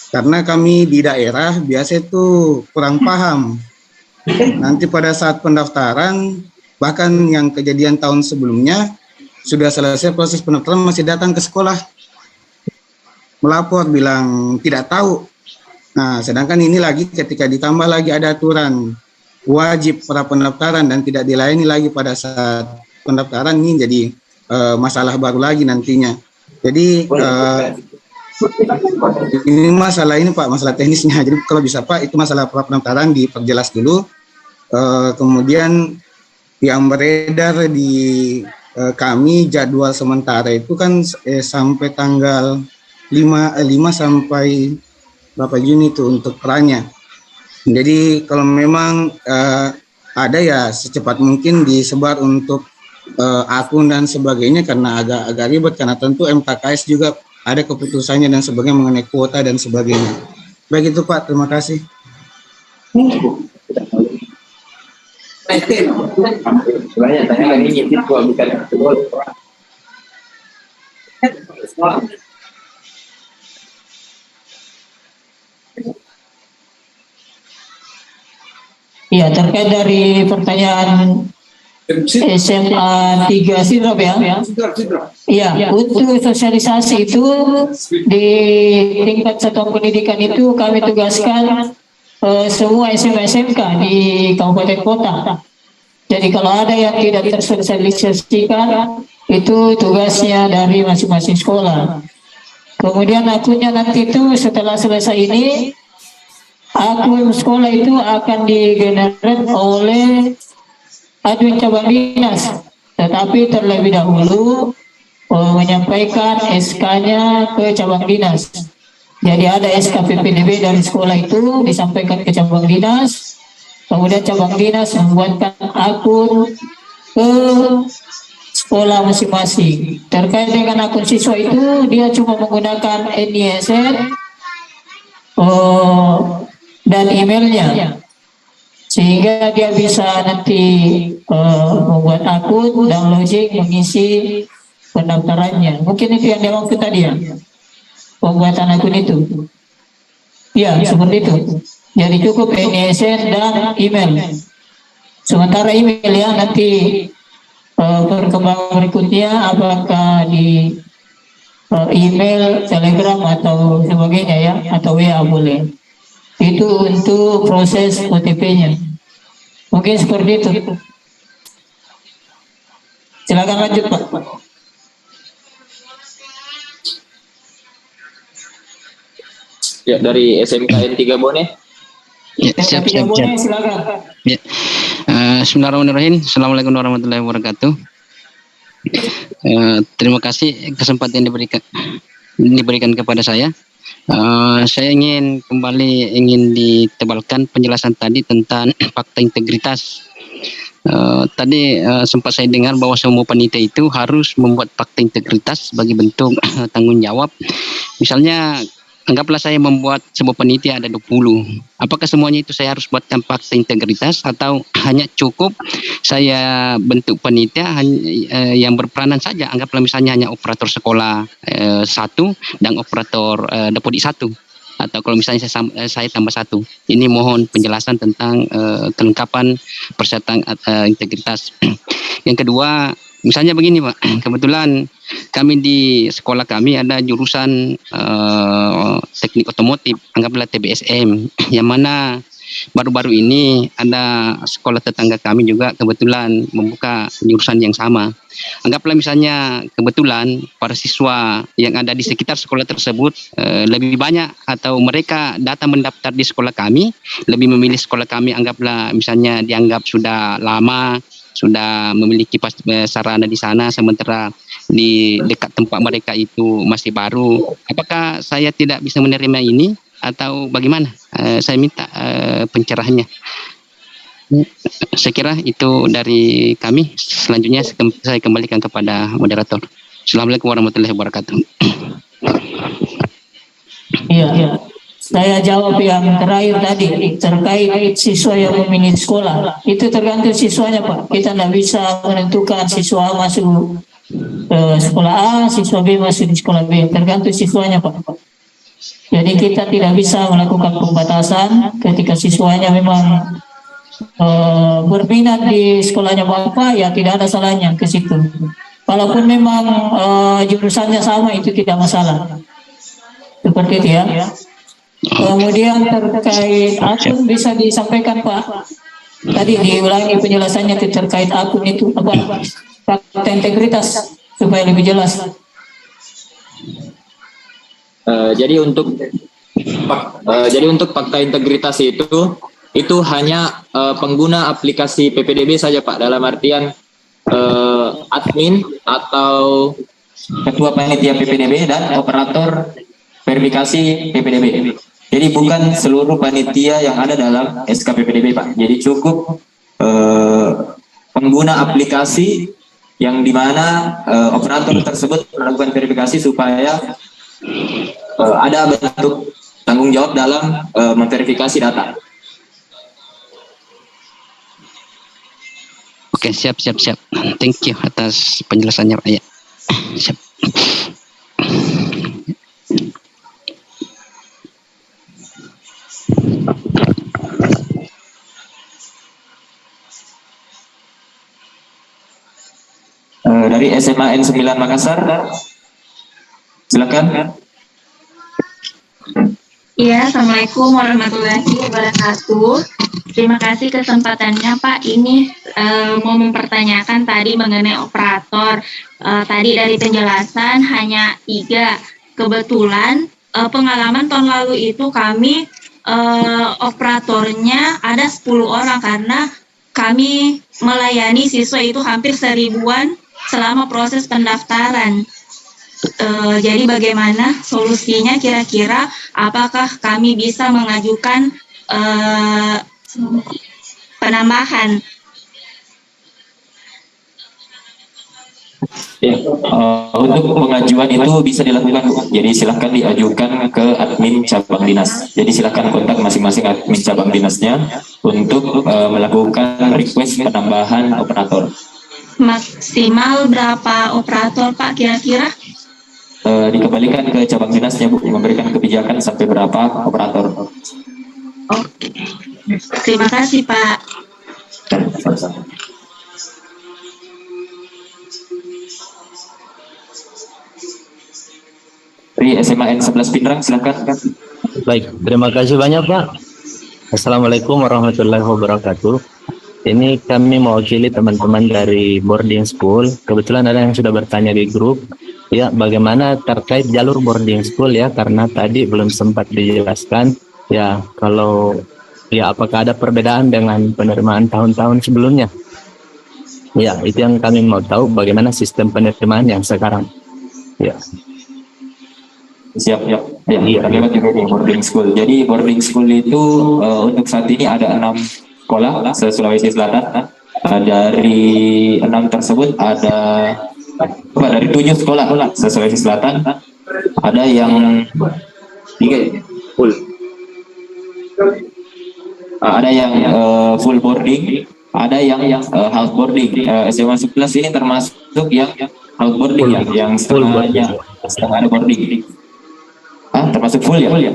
Karena kami di daerah biasa itu kurang paham. Nanti pada saat pendaftaran, bahkan yang kejadian tahun sebelumnya, sudah selesai proses pendaftaran masih datang ke sekolah. Melapor bilang tidak tahu. Nah, sedangkan ini lagi ketika ditambah lagi ada aturan wajib pra pendaftaran dan tidak dilayani lagi pada saat pendaftaran, ini jadi masalah baru lagi nantinya. Jadi ini masalah ini Pak, masalah teknisnya. Jadi kalau bisa Pak, itu masalah pra pendaftaran diperjelas dulu. Kemudian yang beredar di kami jadwal sementara itu kan sampai tanggal 5 sampai berapa Juni itu untuk perannya. Jadi kalau memang ada ya secepat mungkin disebar untuk akun dan sebagainya, karena agak ribet, karena tentu MKKS juga ada keputusannya dan sebagainya mengenai kuota dan sebagainya. Baik itu Pak, terima kasih. Banyak tanya lagi ngintip gua bukan Ya, terkait dari pertanyaan SMA 3 Sidrap ya. Iya, untuk sosialisasi itu di tingkat satuan pendidikan itu kami tugaskan semua SMA SMK di kabupaten kota. Jadi kalau ada yang tidak tersosialisasikan, itu tugasnya dari masing-masing sekolah. Kemudian akunnya nanti itu setelah selesai ini, akun sekolah itu akan digenerate oleh admin cabang dinas, tetapi terlebih dahulu menyampaikan SK-nya ke cabang dinas. Jadi ada SK PPDB dari sekolah itu disampaikan ke cabang dinas, Kemudian cabang dinas membuatkan akun ke sekolah masing-masing. Terkait dengan akun siswa itu, dia cuma menggunakan NISN dan emailnya, sehingga dia bisa nanti membuat akun dan login mengisi pendaftarannya. Mungkin itu yang dia maksud tadi ya, pembuatan akun itu. Ya, seperti itu. Jadi cukup NISN dan email. Sementara email ya nanti perkembangan berikutnya apakah di email, telegram atau sebagainya ya, atau WA boleh. Itu untuk proses OTP-nya. Mungkin seperti itu. Silakan lanjut Pak. Ya, dari SMKN 3 Bone. Ya, siap. Silakan. Ya. Bismillahirrahmanirrahim. Assalamualaikum warahmatullahi wabarakatuh. Terima kasih kesempatan yang diberikan kepada saya. Saya ingin ditebalkan penjelasan tadi tentang fakta integritas. Tadi sempat saya dengar bahwa semua panitia itu harus membuat fakta integritas sebagai bentuk tanggung jawab. Misalnya, anggaplah saya membuat sebuah panitia ada 20. Apakah semuanya itu saya harus buatkan fakta integritas atau hanya cukup saya bentuk panitia yang berperanan saja? Anggaplah misalnya hanya operator sekolah 1 dan operator Dapodik 1. Atau kalau misalnya saya tambah 1. Ini mohon penjelasan tentang kelengkapan persyaratan integritas. Yang kedua, misalnya begini Pak, kebetulan kami di sekolah kami ada jurusan teknik otomotif, anggaplah TBSM, yang mana baru-baru ini ada sekolah tetangga kami juga kebetulan membuka jurusan yang sama. Anggaplah misalnya kebetulan para siswa yang ada di sekitar sekolah tersebut lebih banyak atau mereka datang mendaftar di sekolah kami, lebih memilih sekolah kami, anggaplah misalnya dianggap sudah lama, sudah memiliki sarana di sana, sementara di dekat tempat mereka itu masih baru. Apakah saya tidak bisa menerima ini atau bagaimana? Saya minta pencerahannya. Saya kira itu dari kami. Selanjutnya saya kembalikan kepada moderator. Assalamualaikum warahmatullahi wabarakatuh. Iya. Saya jawab yang terakhir tadi terkait siswa yang memilih sekolah. Itu tergantung siswanya Pak. Kita tidak bisa menentukan siswa masuk sekolah A, siswa B masuk di sekolah B. Tergantung siswanya Pak. Jadi kita tidak bisa melakukan pembatasan ketika siswanya memang berminat di sekolahnya Bapak, ya tidak ada salahnya ke situ. Walaupun memang jurusannya sama, itu tidak masalah. Seperti itu ya. Kemudian terkait akun bisa disampaikan Pak. Tadi diulangi penjelasannya terkait akun itu apa? Fakta integritas supaya lebih jelas. Jadi untuk fakta integritas itu hanya pengguna aplikasi PPDB saja Pak, dalam artian admin atau ketua panitia PPDB dan operator verifikasi PPDB. Jadi bukan seluruh panitia yang ada dalam SK PPDB Pak. Jadi cukup pengguna aplikasi yang dimana operator tersebut melakukan verifikasi supaya ada bentuk tanggung jawab dalam memverifikasi data. Oke, siap. Thank you atas penjelasannya Pak. Ya. Siap. Dari SMA N9 Makassar, silakan. Iya, Assalamualaikum warahmatullahi wabarakatuh. Terima kasih kesempatannya Pak. Ini mau mempertanyakan tadi mengenai operator. Tadi dari penjelasan hanya 3. Kebetulan pengalaman tahun lalu itu kami operatornya ada 10 orang karena kami melayani siswa itu hampir 1000-an selama proses pendaftaran. Jadi bagaimana solusinya kira-kira, apakah kami bisa mengajukan penambahan. Ya, untuk pengajuan itu bisa dilakukan, Bu. Jadi silahkan diajukan ke admin cabang dinas. Jadi silahkan kontak masing-masing admin cabang dinasnya untuk melakukan request penambahan operator. Maksimal berapa operator Pak kira-kira? Dikembalikan ke cabang dinasnya, Bu, memberikan kebijakan sampai berapa operator. Oke. Terima kasih Pak. Sama-sama. Dari SMA N11 Pindrang, silakan. Baik, terima kasih banyak Pak. Assalamualaikum warahmatullahi wabarakatuh. Ini kami mewakili teman-teman dari boarding school. Kebetulan ada yang sudah bertanya di grup. Ya, bagaimana terkait jalur boarding school ya, karena tadi belum sempat dijelaskan. Ya, kalau ya apakah ada perbedaan dengan penerimaan tahun-tahun sebelumnya? Ya, itu yang kami mau tahu, bagaimana sistem penerimaan yang sekarang. Ya. Siap, ya. Terlibat juga di boarding school. Jadi boarding school itu untuk saat ini ada 6 sekolah se-Sulawesi Selatan. Dari 6 tersebut dari 7 sekolah se-Sulawesi Selatan. Ada yang 3 full. Ada yang full boarding, ada yang half boarding. SMA 11 ini termasuk yang half boarding, yang setengahnya ada boarding. Termasuk full ya?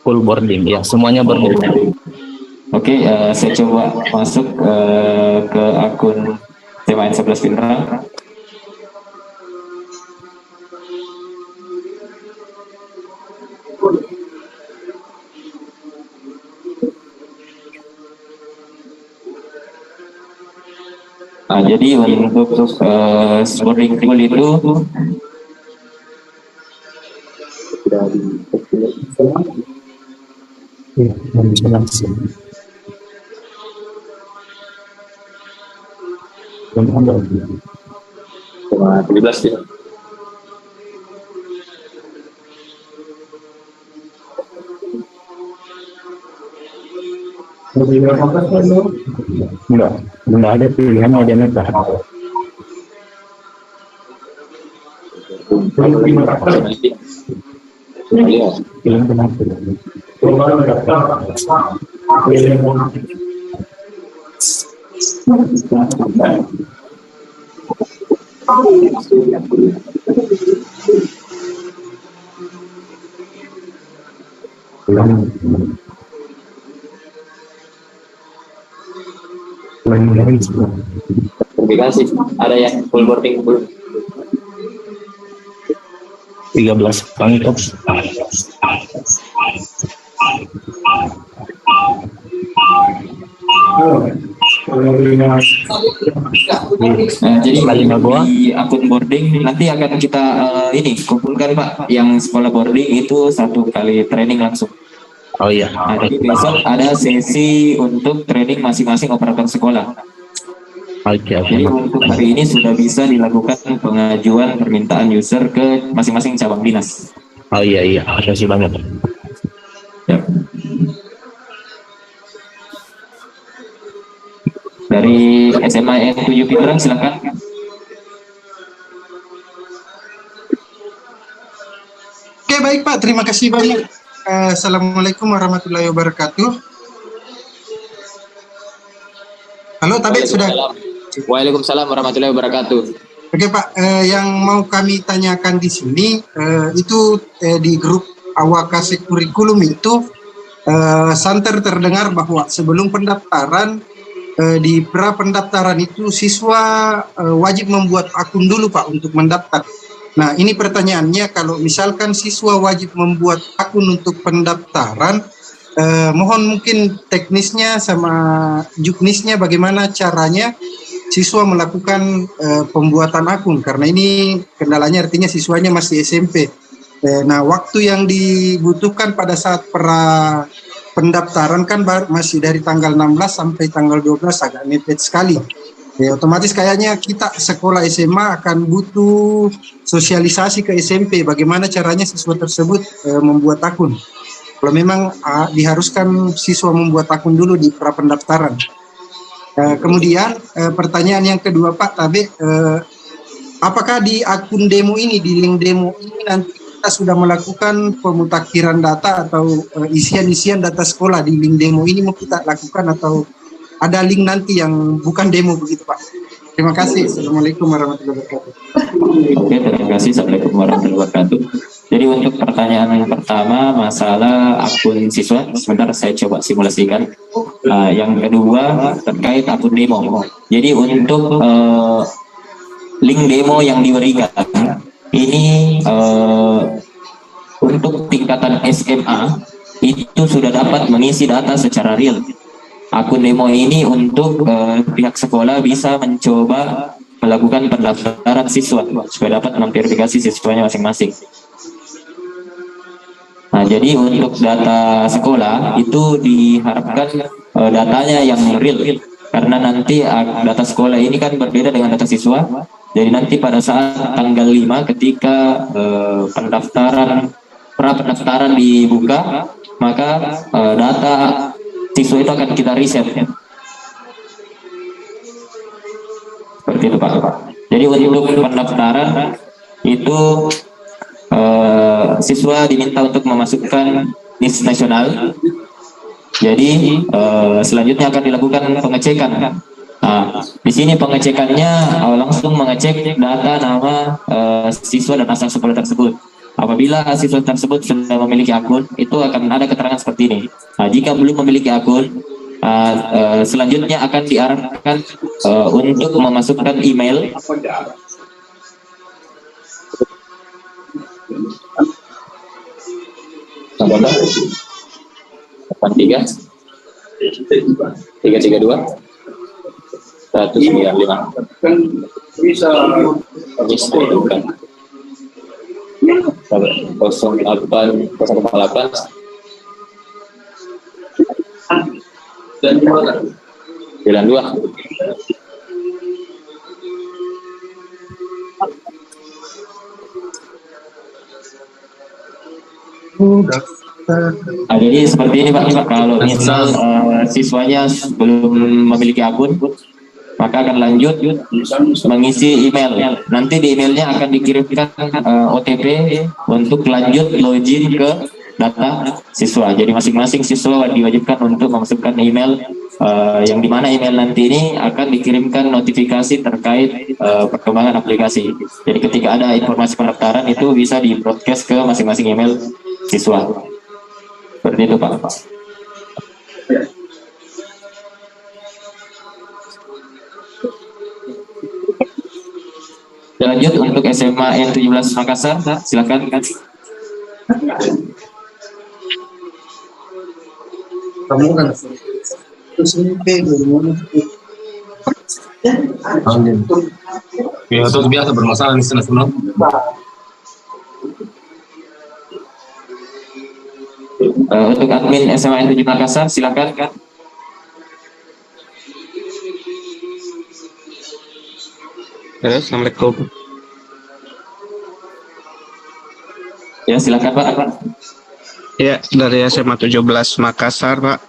Full boarding, ya semuanya boarding. Oke, saya coba masuk ke akun SMA N11 Pindrang. Jadi untuk boarding school itu cuma 17 ya. Enggak ada pilihan ada negara. Pilih kenapa? Dikasih ada yang full boarding full 13 pangkop. Jadi di akun boarding nanti akan kita kumpulkan Pak, yang sekolah boarding itu 1 kali training langsung. Oh iya. Jadi besok ada sesi untuk training masing-masing operator sekolah. Oke. Jadi untuk hari ini sudah bisa dilakukan pengajuan permintaan user ke masing-masing cabang dinas. Oh iya, terima kasih banget. Ya. Dari SMA N7 Pindrang silakan. Oke, baik Pak, terima kasih banyak. Assalamualaikum warahmatullahi wabarakatuh. Halo, Tabek sudah. Waalaikumsalam warahmatullahi wabarakatuh. Oke Pak, yang mau kami tanyakan di sini itu di grup Awakasek Kurikulum itu santer terdengar bahwa sebelum pendaftaran di pra pendaftaran itu siswa wajib membuat akun dulu Pak untuk mendaftar. Nah, ini pertanyaannya, kalau misalkan siswa wajib membuat akun untuk pendaftaran, mohon mungkin teknisnya sama juknisnya bagaimana caranya siswa melakukan pembuatan akun, karena ini kendalanya artinya siswanya masih SMP. Nah, waktu yang dibutuhkan pada saat pra pendaftaran kan masih dari tanggal 16 sampai tanggal 12, agak mepet sekali. Otomatis kayaknya kita sekolah SMA akan butuh sosialisasi ke SMP bagaimana caranya siswa tersebut membuat akun. Kalau memang diharuskan siswa membuat akun dulu di pra pendaftaran. Kemudian pertanyaan yang kedua Pak Tabe, apakah di akun demo ini, di link demo ini nanti kita sudah melakukan pemutakhiran data atau isian-isian data sekolah di link demo ini mau kita lakukan atau ada link nanti yang bukan demo begitu Pak? Terima kasih. Assalamualaikum warahmatullahi wabarakatuh. Oke, terima kasih. Assalamualaikum warahmatullahi wabarakatuh. Jadi untuk pertanyaan yang pertama masalah akun siswa, sebentar saya coba simulasikan. Yang kedua terkait akun demo. Jadi untuk link demo yang diberikan ini untuk tingkatan SMA itu sudah dapat mengisi data secara real. Akun demo ini untuk pihak sekolah bisa mencoba melakukan pendaftaran siswa supaya dapat memverifikasi siswanya masing-masing. Nah, jadi untuk data sekolah itu diharapkan datanya yang real, karena nanti data sekolah ini kan berbeda dengan data siswa. Jadi nanti pada saat tanggal 5 ketika pra pendaftaran dibuka, maka data siswa itu akan kita riset ya. Seperti itu Pak. Jadi untuk pendaftaran itu siswa diminta untuk memasukkan NIS nasional. Jadi selanjutnya akan dilakukan pengecekan. Nah, di sini pengecekannya langsung mengecek data nama siswa dan asal sekolah tersebut. Apabila siswa tersebut sudah memiliki akun, itu akan ada keterangan seperti ini. Nah, jika belum memiliki akun, selanjutnya akan diarahkan untuk memasukkan email. Nomor 83 332 195 Kan bisa itu kan 08 dan gimana? 92. Nah, jadi seperti ini Pak, kalau misal siswanya belum memiliki akun, maka akan lanjut mengisi email. Nanti di emailnya akan dikirimkan OTP untuk lanjut login ke data siswa. Jadi masing-masing siswa diwajibkan untuk memasukkan email yang dimana email nanti ini akan dikirimkan notifikasi terkait perkembangan aplikasi. Jadi ketika ada informasi pendaftaran itu bisa di broadcast ke masing-masing email siswa. Seperti itu Pak. Lanjut untuk SMA N17 Makassar, silakan. Kamu kan Ya, itu biasa bermasalah di sana semua. Untuk admin SMA N7 Makassar, silakan kan. Halo, Assalamualaikum. Ya, silakan Pak. Ya, dari SMA 17 Makassar, Pak.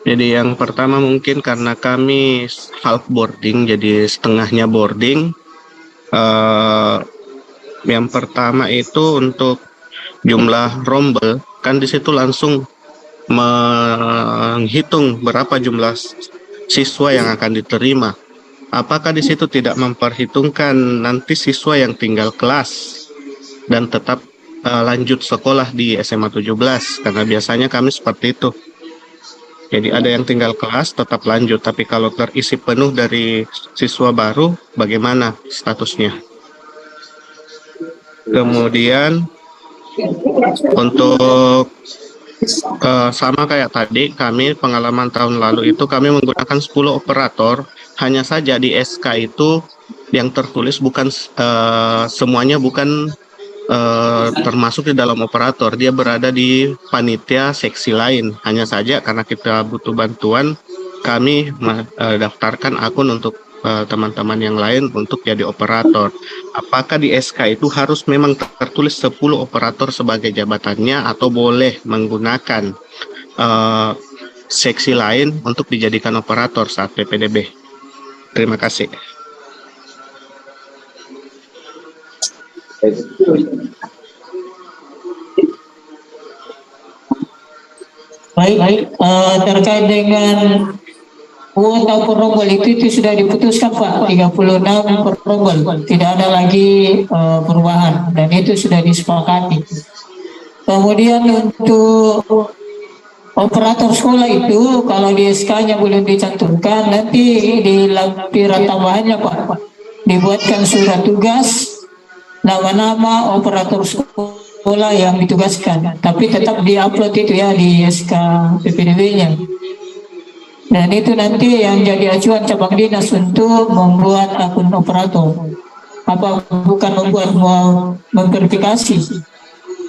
Jadi yang pertama mungkin karena kami half boarding, jadi setengahnya boarding. Yang pertama itu untuk jumlah rombel, kan di situ langsung menghitung berapa jumlah siswa yang akan diterima. Apakah di situ tidak memperhitungkan nanti siswa yang tinggal kelas dan tetap lanjut sekolah di SMA 17? Karena biasanya kami seperti itu. Jadi ada yang tinggal kelas tetap lanjut, tapi kalau terisi penuh dari siswa baru, bagaimana statusnya? Kemudian untuk sama kayak tadi, kami pengalaman tahun lalu itu kami menggunakan 10 operator. Hanya saja di SK itu yang tertulis bukan semuanya bukan termasuk di dalam operator, dia berada di panitia seksi lain. Hanya saja karena kita butuh bantuan, kami daftarkan akun untuk teman-teman yang lain untuk jadi operator. Apakah di SK itu harus memang tertulis 10 operator sebagai jabatannya atau boleh menggunakan seksi lain untuk dijadikan operator saat PPDB? Terima kasih. Baik, terkait dengan kuota per rombol itu sudah diputuskan Pak, 36 per rombol, tidak ada lagi perubahan dan itu sudah disepakati. Kemudian untuk operator sekolah itu kalau di SK-nya belum dicantumkan, nanti di lampiran tambahannya Pak, dibuatkan surat tugas nama-nama operator sekolah yang ditugaskan, tapi tetap diupload itu ya di SK PPDB-nya. Dan itu nanti yang jadi acuan cabang dinas untuk membuat akun operator. Apa bukan membuat, memverifikasi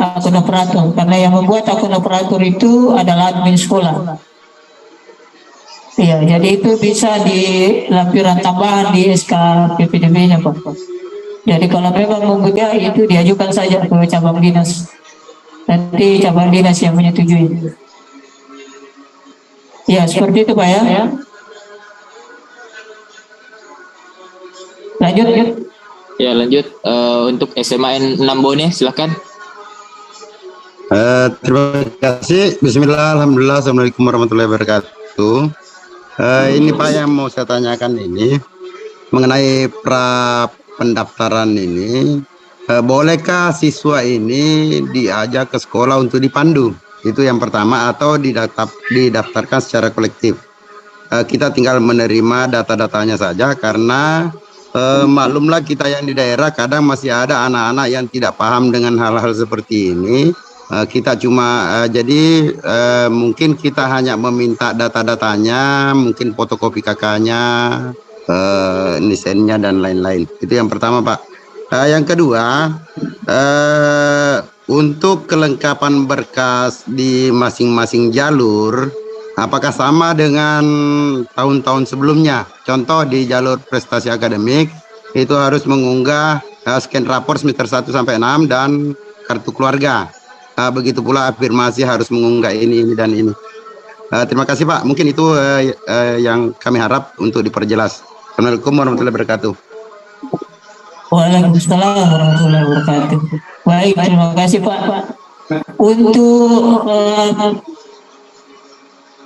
akun operator, karena yang membuat akun operator itu adalah admin sekolah. Iya, jadi itu bisa di lampiran tambahan di SK PPDB-nya Pak. Jadi kalau memang membuat itu diajukan saja ke cabang dinas. Nanti cabang dinas yang menyetujui. Ya, seperti itu Pak ya. Lanjut. Ya, lanjut. Untuk SMAN 6 Bone, silakan. Terima kasih. Bismillah, alhamdulillah, assalamualaikum warahmatullahi wabarakatuh. Ini Pak yang mau saya tanyakan ini mengenai pendaftaran ini, bolehkah siswa ini diajak ke sekolah untuk dipandu? Itu yang pertama, atau didaftarkan secara kolektif. Kita tinggal menerima data-datanya saja, karena maklumlah kita yang di daerah kadang masih ada anak-anak yang tidak paham dengan hal-hal seperti ini. Kita cuma mungkin kita hanya meminta data-datanya, mungkin fotokopi KK-nya, nisennya dan lain-lain. Itu yang pertama Pak. Yang kedua, untuk kelengkapan berkas di masing-masing jalur, apakah sama dengan tahun-tahun sebelumnya? Contoh di jalur prestasi akademik itu harus mengunggah scan rapor semester 1 sampai 6 dan kartu keluarga. Begitu pula afirmasi harus mengunggah ini dan ini. Terima kasih Pak. Mungkin itu yang kami harap untuk diperjelas. Assalamualaikum warahmatullahi wabarakatuh. Waalaikumsalam warahmatullahi wabarakatuh. Baik, terima kasih Pak. Untuk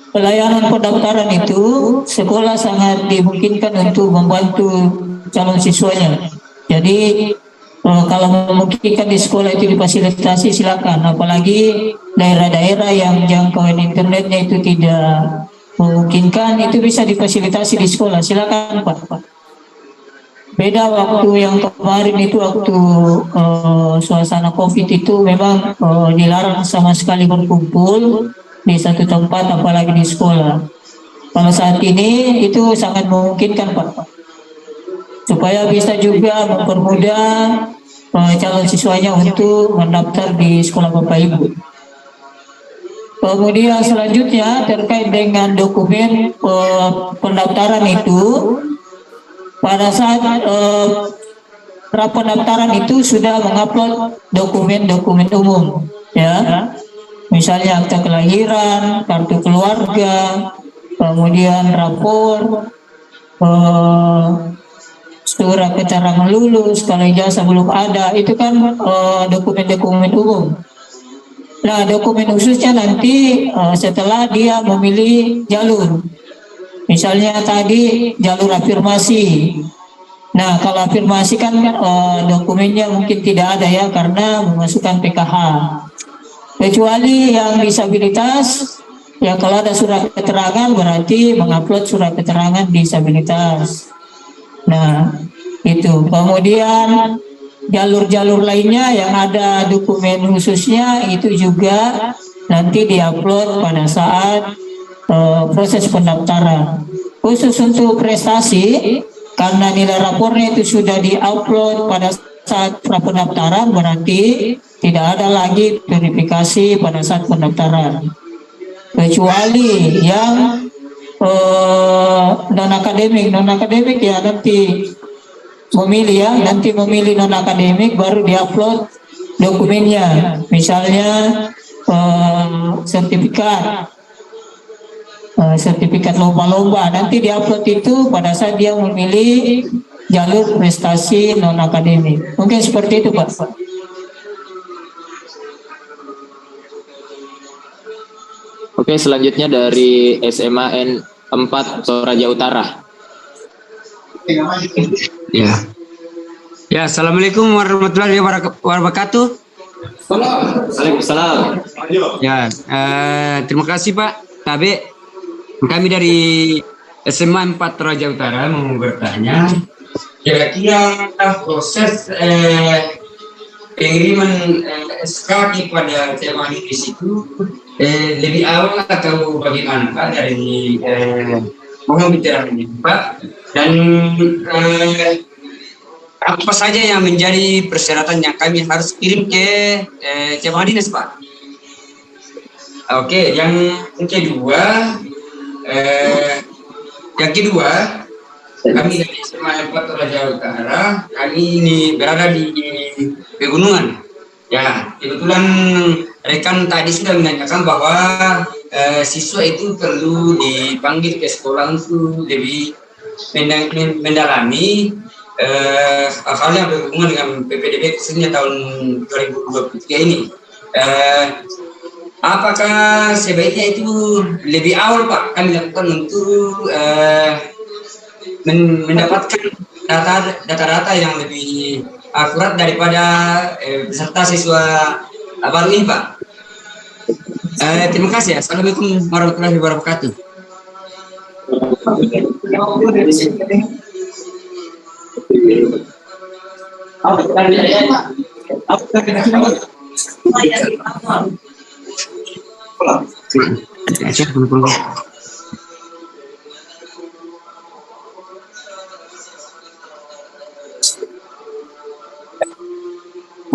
pelayanan pendaftaran itu, sekolah sangat dimungkinkan untuk membantu calon siswanya. Jadi kalau memungkinkan di sekolah itu difasilitasi silakan. Apalagi daerah-daerah yang jangkauan internetnya itu tidak memungkinkan, itu bisa difasilitasi di sekolah. Silakan Pak. Beda waktu yang kemarin itu, waktu suasana COVID itu memang dilarang sama sekali berkumpul di satu tempat, apalagi di sekolah. Kalau saat ini itu sangat memungkinkan Pak, supaya bisa juga mempermudah calon siswanya untuk mendaftar di sekolah Bapak Ibu. Kemudian selanjutnya terkait dengan dokumen pendaftaran itu, pada saat pendaftaran itu sudah mengupload dokumen-dokumen umum, ya, misalnya akta kelahiran, kartu keluarga, kemudian rapor, surat keterangan lulus, kalau ijazah belum ada, itu kan dokumen-dokumen umum. Nah, dokumen khususnya nanti setelah dia memilih jalur. Misalnya tadi jalur afirmasi. Nah, kalau afirmasi kan dokumennya mungkin tidak ada ya, karena memasukkan PKH. Kecuali yang disabilitas, ya kalau ada surat keterangan berarti mengupload surat keterangan disabilitas. Nah, itu. Kemudian jalur-jalur lainnya yang ada dokumen khususnya itu juga nanti diupload pada saat proses pendaftaran. Khusus untuk prestasi, karena nilai rapornya itu sudah diupload pada saat pendaftaran, berarti tidak ada lagi verifikasi pada saat pendaftaran. Kecuali yang non akademik. Non akademik ya nanti memilih ya, nanti memilih non akademik baru diupload dokumennya. Misalnya sertifikat lomba-lomba nanti diupload itu pada saat dia memilih jalur prestasi non akademik. Mungkin seperti itu Pak. Oke, selanjutnya dari SMA N4 Toraja Utara. Ya. Ya, assalamualaikum warahmatullahi wabarakatuh. Waalaikumsalam. Ya, terima kasih Pak Tabe. Kami dari SMA 4 Toraja Utara mau bertanya, kira-kira proses pengiriman SK kepada Cema Inggris itu lebih awal atau bagaimana Pak dari mohon bicara ini Pak, dan apa saja yang menjadi persyaratan yang kami harus kirim ke Cema Dinas Pak? Oke, yang kedua kami dari SMA 4 Toraja Utara, kami ini berada di pegunungan. Ya, kebetulan rekan tadi sudah menanyakan bahwa siswa itu perlu dipanggil ke sekolah untuk lebih mendalami hal yang berhubungan dengan PPDB khususnya tahun 2023 ini. Apakah sebaiknya itu lebih awal Pak kami lakukan untuk mendapatkan data-data yang lebih akurat daripada peserta siswa baru ini Pak. Terima kasih. Assalamualaikum warahmatullahi wabarakatuh.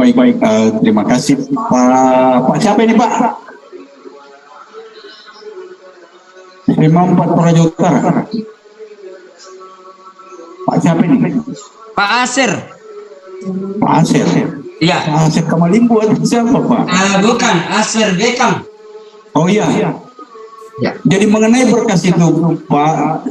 Baik, terima kasih Pak. Siapa ini Pak? SMA 4 Toraja Utara. Pak siapa ini? Pak Asir. Pak Asir. Iya. Pak Asir Kamalimbu atau siapa Pak? Bukan, Asir Bekam. Oh iya. Ya. Jadi mengenai berkas itu Pak,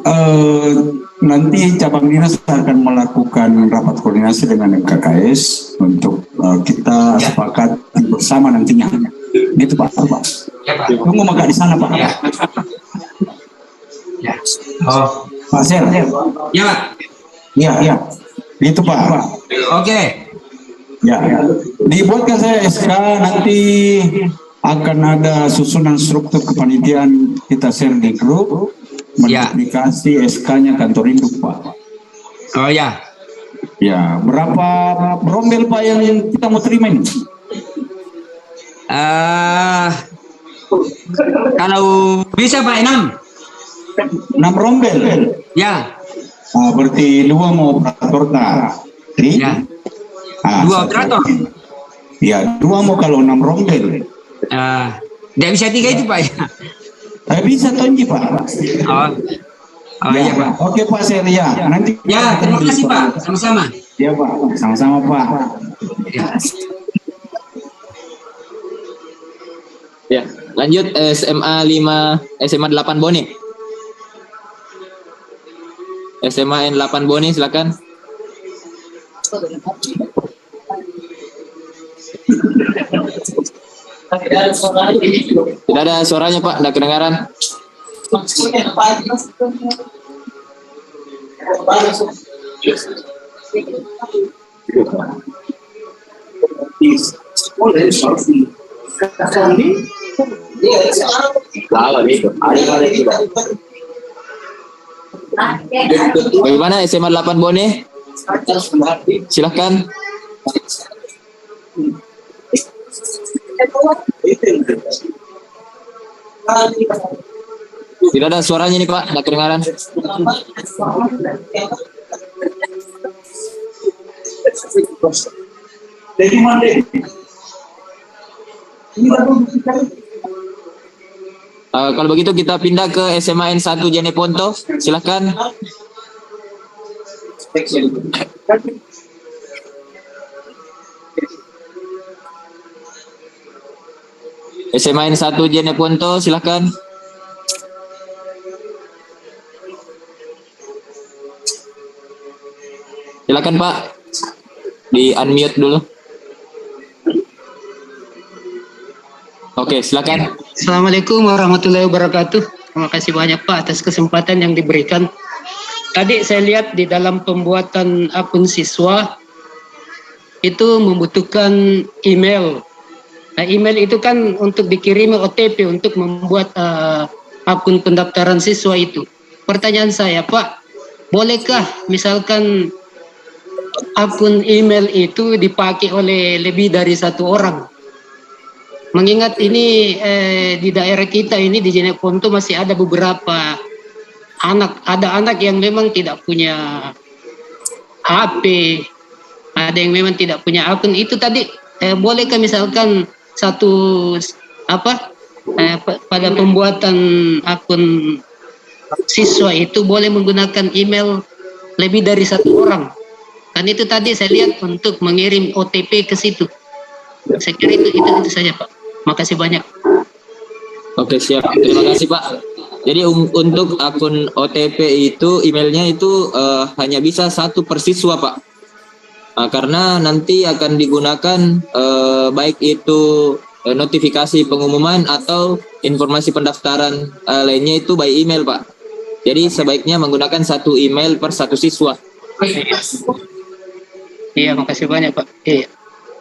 nanti cabang dinas akan melakukan rapat koordinasi dengan MKKS untuk kita sepakat bersama nantinya. Gitu Pak. Ya Pak. Tunggu maka di sana Pak. Ya. Ya. Oh. Pak Ser. Ya. Ya. Gitu Pak. Oke. Ya. Dibuatkan saya SK, nanti akan ada susunan struktur kepanitiaan, kita share di grup, menduplikasi SK-nya kantor induk Pak. Oh ya. Ya, berapa rombel Pak yang kita mau terima ini? Kalau bisa Pak 6 rombel. Ya. Berarti 2 mau operator Ya. 2 operator. Ya, 2 mau kalau 6 rombel. Tidak bisa 3 itu Pak ya? Bisa tonji Pak. Oh iya Pak. Oke Pak Ser ya. Nanti. Ya, terima kasih Pak. Sama-sama. Ya Pak, sama-sama Pak. Ya, lanjut SMA 8 Bone. SMA N8 Bone silakan. Tidak ada suaranya Pak, tidak kedengaran. Bagaimana SMA 8 Bone? Silahkan. Tidak ada suaranya nih Pak, tidak kedengaran. Kalau begitu kita pindah ke SMA N1 Jeneponto, silakan. SMA N1 Jeneponto, silakan. Silakan Pak, di unmute dulu. Oke, silakan. Assalamualaikum warahmatullahi wabarakatuh. Terima kasih banyak Pak atas kesempatan yang diberikan. Tadi saya lihat di dalam pembuatan akun siswa itu membutuhkan email. Nah, email itu kan untuk dikirimi OTP untuk membuat akun pendaftaran siswa itu. Pertanyaan saya Pak, bolehkah misalkan akun email itu dipakai oleh lebih dari satu orang? Mengingat ini di daerah kita ini di Jeneponto masih ada beberapa anak yang memang tidak punya HP, ada yang memang tidak punya akun. Itu tadi bolehkah misalkan pada pembuatan akun siswa itu boleh menggunakan email lebih dari satu orang? Kan itu tadi saya lihat untuk mengirim OTP ke situ. Saya kira itu saja Pak. Makasih banyak. Oke, siap. Terima kasih Pak. Jadi untuk akun OTP itu emailnya itu hanya bisa satu per siswa Pak. Karena nanti akan digunakan baik itu notifikasi pengumuman atau informasi pendaftaran lainnya itu by email Pak. Jadi sebaiknya menggunakan satu email per satu siswa. Iya, makasih banyak Pak. Iya.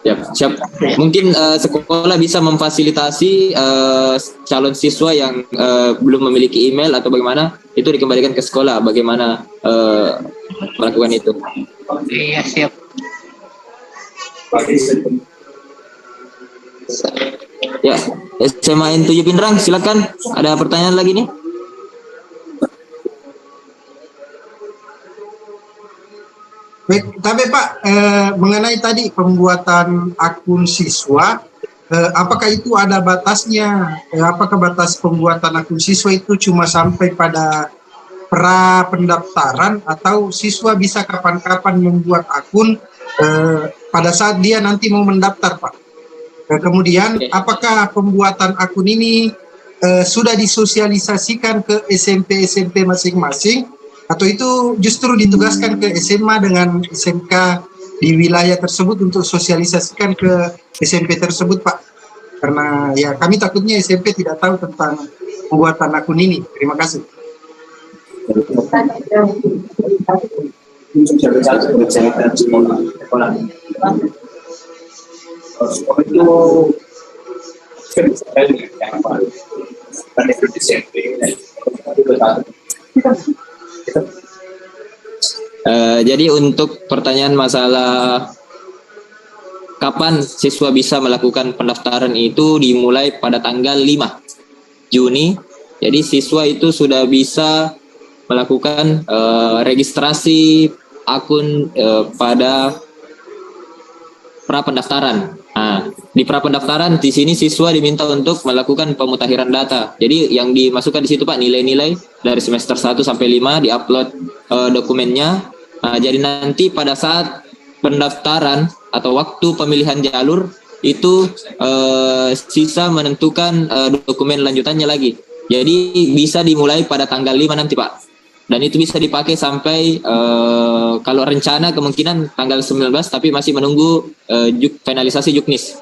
Siap. Mungkin sekolah bisa memfasilitasi calon siswa yang belum memiliki email atau bagaimana, itu dikembalikan ke sekolah bagaimana melakukan itu. Iya, siap. Ya, SMA N7 Pindrang, silakan. Ada pertanyaan lagi nih? Baik, tapi Pak, mengenai tadi pembuatan akun siswa, apakah itu ada batasnya? Apakah batas pembuatan akun siswa itu cuma sampai pada pra pendaftaran atau siswa bisa kapan-kapan membuat akun pada saat dia nanti mau mendaftar, Pak? Kemudian, apakah pembuatan akun ini sudah disosialisasikan ke SMP masing-masing? Atau itu justru ditugaskan ke SMA dengan SMK di wilayah tersebut untuk sosialisasikan ke SMP tersebut, Pak? Karena ya kami takutnya SMP tidak tahu tentang pembuatan akun ini. Terima kasih. Jadi untuk pertanyaan masalah kapan siswa bisa melakukan pendaftaran itu dimulai pada tanggal 5 Juni. Jadi siswa itu sudah bisa melakukan registrasi akun pada pra pendaftaran. Nah, di pra pendaftaran di sini siswa diminta untuk melakukan pemutakhiran data. Jadi yang dimasukkan di situ Pak nilai-nilai dari semester 1 sampai 5 diupload dokumennya. Nah, jadi nanti pada saat pendaftaran atau waktu pemilihan jalur itu sisa menentukan dokumen lanjutannya lagi. Jadi bisa dimulai pada tanggal 5 nanti Pak. Dan itu bisa dipakai sampai kalau rencana kemungkinan tanggal 19 tapi masih menunggu finalisasi Juknis.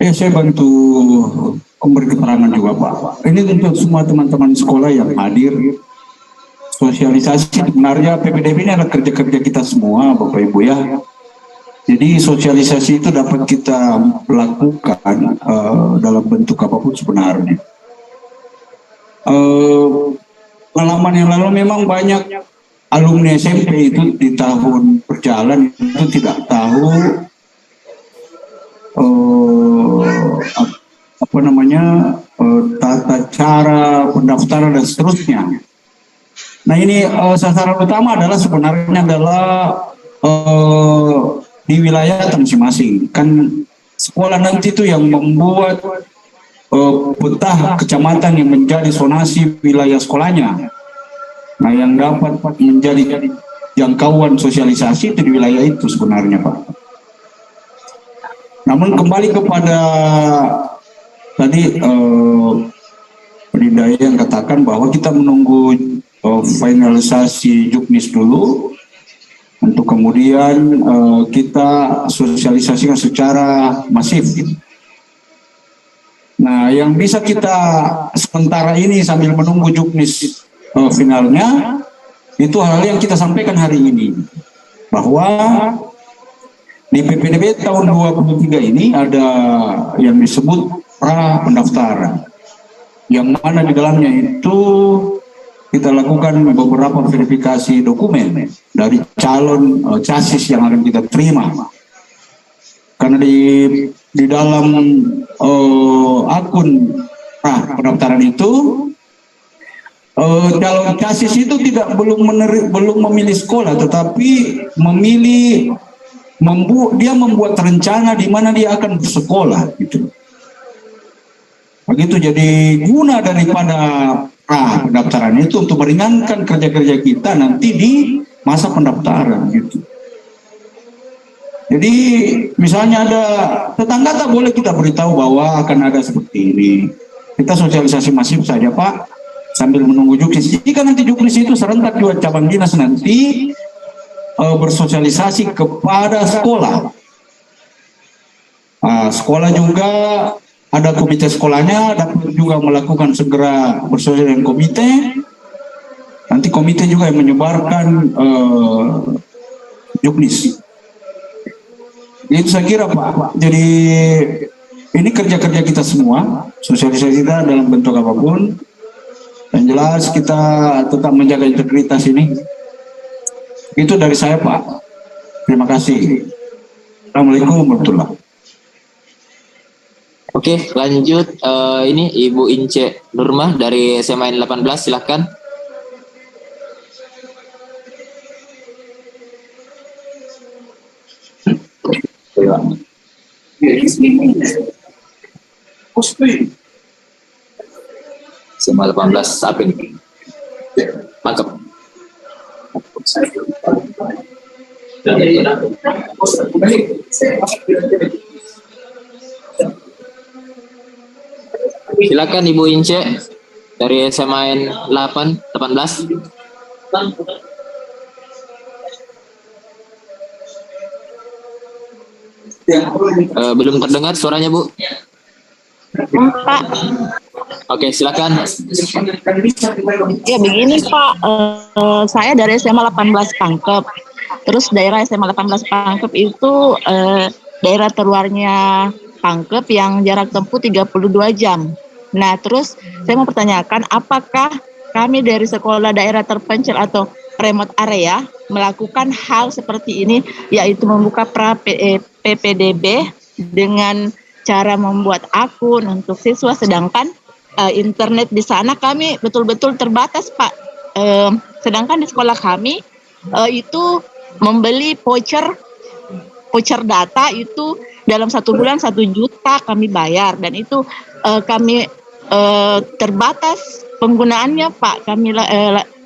Saya bantu memberi keterangan juga Pak. Ini untuk semua teman-teman sekolah yang hadir. Sosialisasi sebenarnya PPDB ini adalah kerja-kerja kita semua Bapak Ibu ya. Jadi sosialisasi itu dapat kita lakukan dalam bentuk apapun sebenarnya. Pengalaman yang lalu memang banyak alumni SMP itu di tahun berjalan itu tidak tahu tata cara pendaftaran dan seterusnya. Nah ini sasaran utama adalah sebenarnya adalah di wilayah masing-masing. Kan sekolah nanti itu yang membuat peta kecamatan yang menjadi zonasi wilayah sekolahnya. Nah, yang dapat menjadi jangkauan sosialisasi itu di wilayah itu sebenarnya, Pak. Namun kembali kepada tadi Penidaya yang katakan bahwa kita menunggu finalisasi juknis dulu untuk kemudian kita sosialisasikan secara masif. Nah, yang bisa kita sementara ini sambil menunggu juknis finalnya, itu hal yang kita sampaikan hari ini. Bahwa di PPDB tahun 2023 ini ada yang disebut pra pendaftaran. Yang mana di dalamnya itu kita lakukan beberapa verifikasi dokumen dari calon chassis yang akan kita terima. Karena di dalam akun pendaftaran itu calon chassis itu belum memilih sekolah, tetapi dia membuat rencana di mana dia akan bersekolah gitu. Begitu, jadi guna daripada pendaftaran itu untuk meringankan kerja-kerja kita nanti di masa pendaftaran gitu. Jadi misalnya ada tetangga tak boleh kita beritahu bahwa akan ada seperti ini. Kita sosialisasi masif saja Pak, sambil menunggu juknis. Jika nanti juknis itu serentak juga cabang dinas nanti bersosialisasi kepada sekolah. Sekolah juga ada komite sekolahnya, dapat juga melakukan segera bersosialisasi dengan komite. Nanti komite juga yang menyebarkan juknis. Itu saya kira Pak. Jadi ini kerja-kerja kita semua, sosialisasi kita dalam bentuk apapun. Yang jelas kita tetap menjaga integritas ini. Itu dari saya Pak. Terima kasih. Assalamualaikum warahmatullahi wabarakatuh. Oke, lanjut. Ini Ibu Ince Nurmah dari SMA 18, silahkan. SMA 18, apa ini? Mantap. Silakan Ibu Ince dari SMA 18. Belum terdengar suaranya Bu? Pak. Oke, silakan. Ya begini Pak, saya dari SMA 18 Pangkep. Terus daerah SMA 18 Pangkep itu daerah terluarnya Pangkep yang jarak tempuh 32 jam. Nah, terus saya mau pertanyakan, apakah kami dari sekolah daerah terpencil atau remote area melakukan hal seperti ini, yaitu membuka PPDB dengan cara membuat akun untuk siswa, sedangkan internet di sana kami betul-betul terbatas Pak. Sedangkan di sekolah kami itu membeli voucher data itu dalam 1 bulan 1 juta kami bayar, dan itu kami terbatas penggunaannya Pak.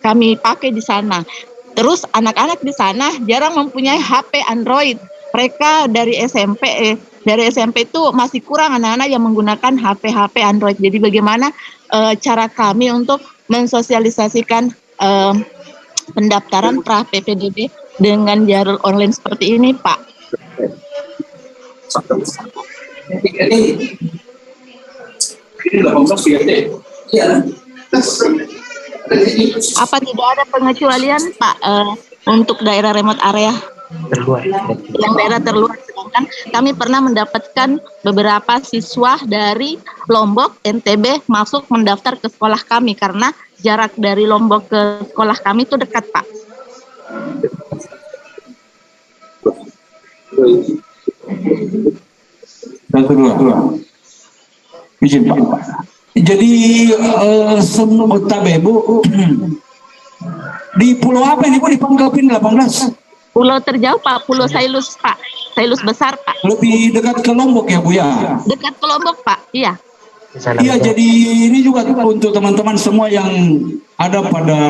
Kami pakai di sana. Terus anak-anak di sana jarang mempunyai HP Android. Mereka dari SMP itu masih kurang anak-anak yang menggunakan HP Android. Jadi bagaimana cara kami untuk mensosialisasikan pendaftaran pra PPDB dengan jalur online seperti ini Pak? Apa tidak ada pengecualian Pak untuk daerah remote area? Yang daerah terluar, sedangkan kami pernah mendapatkan beberapa siswa dari Lombok, NTB masuk mendaftar ke sekolah kami karena jarak dari Lombok ke sekolah kami itu dekat Pak. Izin Pak. Jadi semua tabe Bu di pulau apa ini Bu, di Pangkep ini 18? Pulau terjauh Pak, Pulau Sailus Pak. Sailus besar Pak. Lebih dekat ke Lombok ya Bu ya? Dekat ke Lombok Pak, iya. Iya, jadi ini juga untuk teman-teman semua yang ada pada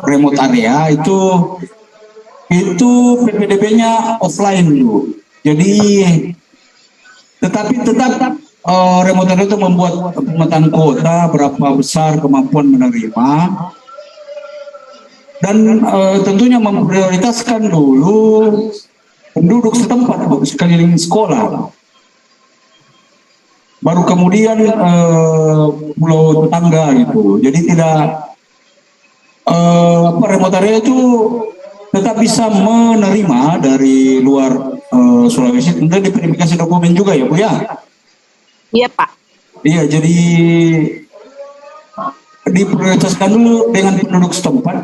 remote area itu PPDB-nya offline dulu. Jadi tetapi tetap remote area itu membuat pemetaan kuota berapa besar kemampuan menerima dan tentunya memprioritaskan dulu penduduk setempat sekeliling sekolah. Baru kemudian pulau tetangga gitu. Jadi tidak remote area itu tetap bisa menerima dari luar Sulawesi. Tentu diverifikasi dokumen juga ya Bu ya? Iya Pak. Iya, jadi diprioritaskan dulu dengan penduduk setempat.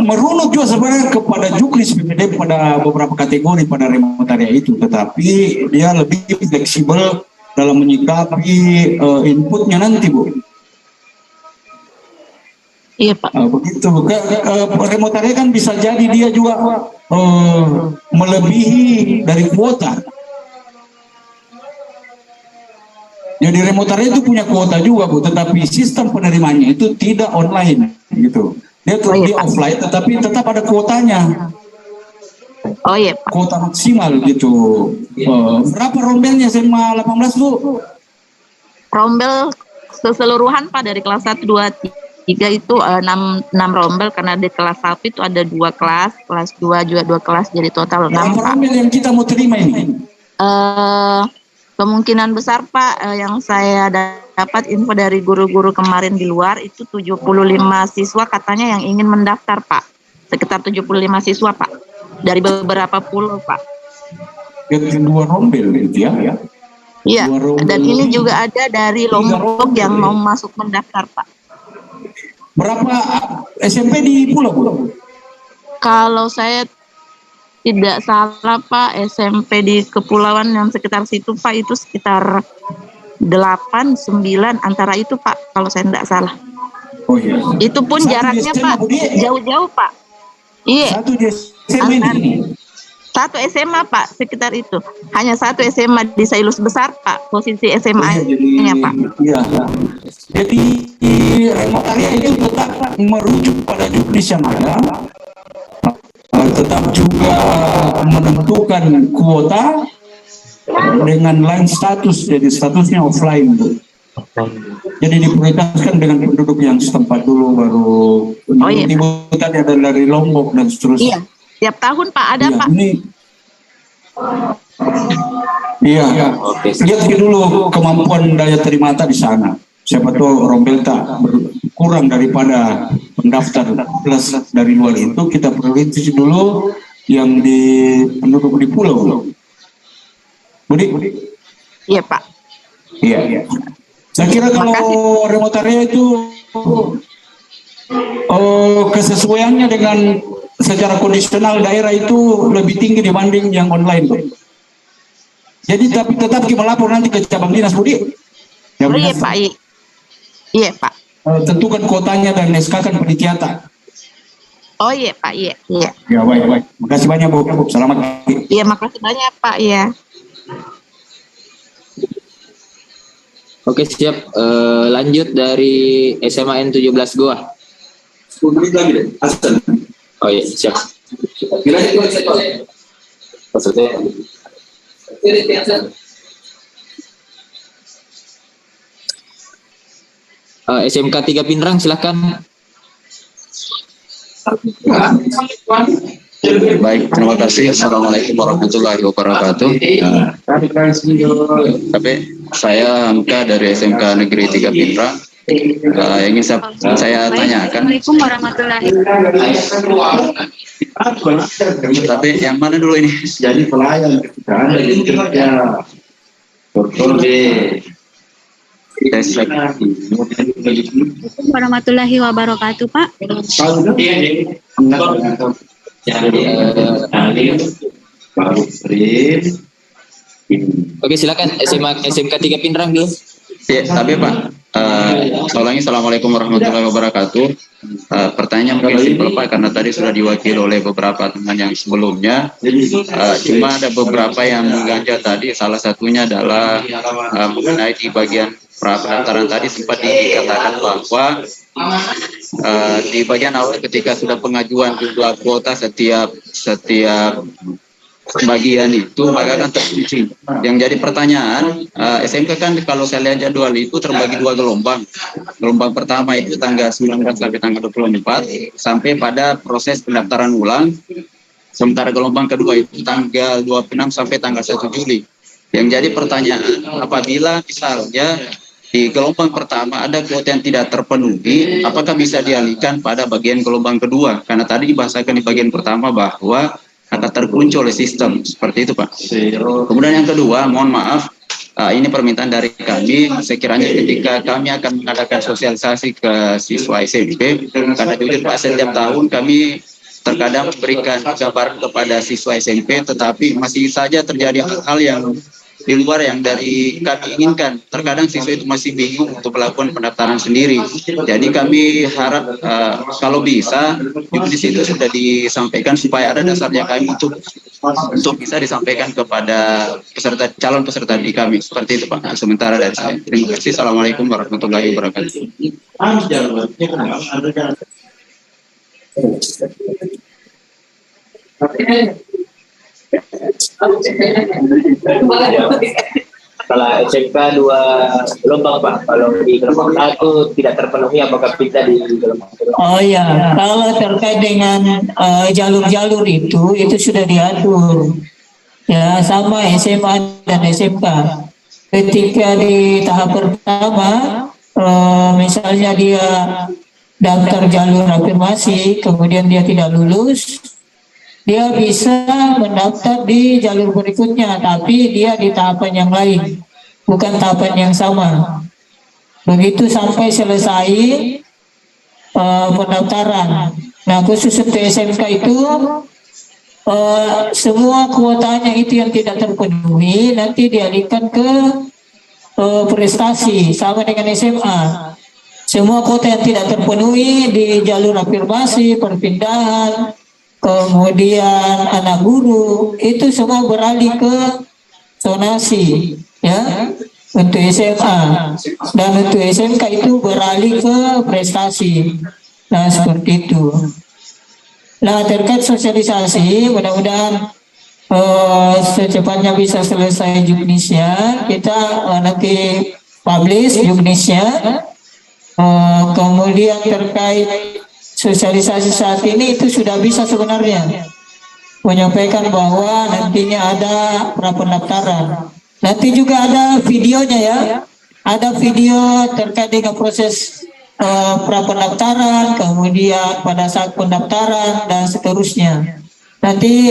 Merunut juga sebenarnya kepada Juknis PPD pada beberapa kategori pada remote area itu, tetapi dia lebih fleksibel dalam menyikapi inputnya nanti Bu. Iya Pak. Begitu. Remote area kan bisa jadi dia juga melebihi dari kuota. Jadi remote area itu punya kuota juga Bu, tetapi sistem penerimanya itu tidak online gitu. Dia offline tetapi tetap ada kuotanya. Oh iya Pak. Kuota maksimal gitu. Berapa rombelnya SMA 18 Bu? Rombel keseluruhan Pak dari kelas 1, 2, 3 itu 6 rombel, karena di kelas 1 itu ada 2 kelas 2 juga 2 kelas, jadi total 6 Berapa rombel yang kita mau terima ini? Kemungkinan besar Pak, yang saya dapat info dari guru-guru kemarin di luar itu 75 siswa katanya yang ingin mendaftar Pak. Sekitar 75 siswa Pak. Dari beberapa pulau Pak. Yang 2 rombel itu ya? Iya, dan ini juga ada dari Lombok yang mau masuk mendaftar Pak. Berapa SMP di pulau Bu? Kalau saya tidak salah Pak, SMP di kepulauan yang sekitar situ Pak itu sekitar 8, 9 antara itu Pak, kalau saya tidak salah. Oh iya. Itu pun jaraknya Pak jauh-jauh Pak. Iya. Satu di SMA ini. Satu SMA Pak, sekitar itu. Hanya satu SMA di Sailus besar Pak, posisi SMA-nya Pak. Iya. Jadi remote area itu tetap merujuk pada Juknis yang ada. Tetap juga menentukan kuota dengan line status, jadi statusnya offline Bu. Jadi diprioritaskan dengan penduduk yang setempat dulu, baru ibu tadi ada dari Lombok dan seterusnya. Iya, tiap tahun Pak ada Pak. Iya, lihat dulu kemampuan daya terima di sana. Siapa tahu rombel tak kurang daripada pendaftar plus dari luar itu, kita prioritas dulu yang di penduduk di pulau. Budi? Iya Pak. Iya. Saya kira kalau remote area itu kesesuaiannya dengan secara kondisional daerah itu lebih tinggi dibanding yang online Budi. Jadi tapi tetap kita melapor nanti ke cabang dinas Budi. Iya Pak. Iya Pak. Tentukan kuotanya dan SK-kan penitiata. Oh iya Pak, iya. Ya baik. Makasih banyak Bu. Selamat. Iya, makasih banyak Pak, ya. Oke siap. Lanjut dari SMA N 17 Goa. 10 menit lagi deh. Asal. Oh iya siap. Maksudnya. SMK 3 Pinrang silahkan. Baik, terima kasih. Assalamualaikum warahmatullahi wabarakatuh. Tapi saya Hamka dari SMK Negeri 3 Pinrang. Ingin saya tanyakan. Assalamualaikum warahmatullahi wabarakatuh. Tapi yang mana dulu ini? Jadi pelayan ketika Anda di kerja. Betul deh. Warahmatullahi wabarakatuh Pak. Oke silakan SMK 3 Pinrang dulu. Ya, tapi Pak Saya ulangi, Assalamualaikum warahmatullahi wabarakatuh. Pertanyaan mungkin simpel Pak, karena tadi sudah diwakili oleh beberapa teman yang sebelumnya. Cuma ada beberapa yang mengganjal tadi, salah satunya adalah mengenai di bagian pendaftaran tadi sempat dikatakan bahwa di bagian awal ketika sudah pengajuan jumlah kuota setiap bagian itu maka akan terkunci. Yang jadi pertanyaan, SMK kan kalau saya lihat jadwal itu terbagi 2 gelombang. Gelombang pertama itu tanggal 19 sampai tanggal 24 sampai pada proses pendaftaran ulang. Sementara gelombang kedua itu tanggal 26 sampai tanggal 1 Juli. Yang jadi pertanyaan, apabila misalnya di gelombang pertama ada kuota yang tidak terpenuhi, apakah bisa dialihkan pada bagian gelombang kedua? Karena tadi dibahasakan di bagian pertama bahwa akan terkunci oleh sistem, seperti itu Pak. Kemudian yang kedua, mohon maaf, ini permintaan dari kami, sekiranya ketika kami akan mengadakan sosialisasi ke siswa SMP, karena jujur Pak, setiap tahun kami terkadang memberikan gambaran kepada siswa SMP, tetapi masih saja terjadi hal-hal yang di luar yang dari kami inginkan. Terkadang siswa itu masih bingung untuk melakukan pendaftaran sendiri. Jadi kami harap kalau bisa di situ sudah disampaikan supaya ada dasarnya kami untuk bisa disampaikan kepada calon peserta di kami. Seperti itu Pak. Sementara dari saya. Terima kasih. Assalamualaikum warahmatullahi wabarakatuh. Kalau SMK 2 gelombang Pak, kalau di gelombang 1 tidak terpenuhi apakah bisa di gelombang kedua? Oh ya, kalau terkait dengan jalur-jalur itu sudah diatur. Ya, sama SMA dan SMK. Ketika di tahap pertama, misalnya dia daftar jalur afirmasi, kemudian dia tidak lulus, dia bisa mendaftar di jalur berikutnya, tapi dia di tahapan yang lain, bukan tahapan yang sama. Begitu sampai selesai pendaftaran. Nah, khusus untuk SMK itu semua kuotanya itu yang tidak terpenuhi nanti dialihkan ke prestasi, sama dengan SMA. Semua kuota yang tidak terpenuhi di jalur afirmasi, perpindahan, kemudian anak guru, itu semua beralih ke zonasi, ya, untuk SMA. Dan untuk SMK itu beralih ke prestasi. Nah, seperti itu. Nah, terkait sosialisasi, mudah-mudahan secepatnya bisa selesai juknisnya. Kita nanti publish juknisnya. Kemudian terkait sosialisasi saat ini itu sudah bisa sebenarnya menyampaikan bahwa nantinya ada prapendaftaran. Nanti juga ada videonya ya, ada video terkait dengan proses prapendaftaran, kemudian pada saat pendaftaran dan seterusnya. Nanti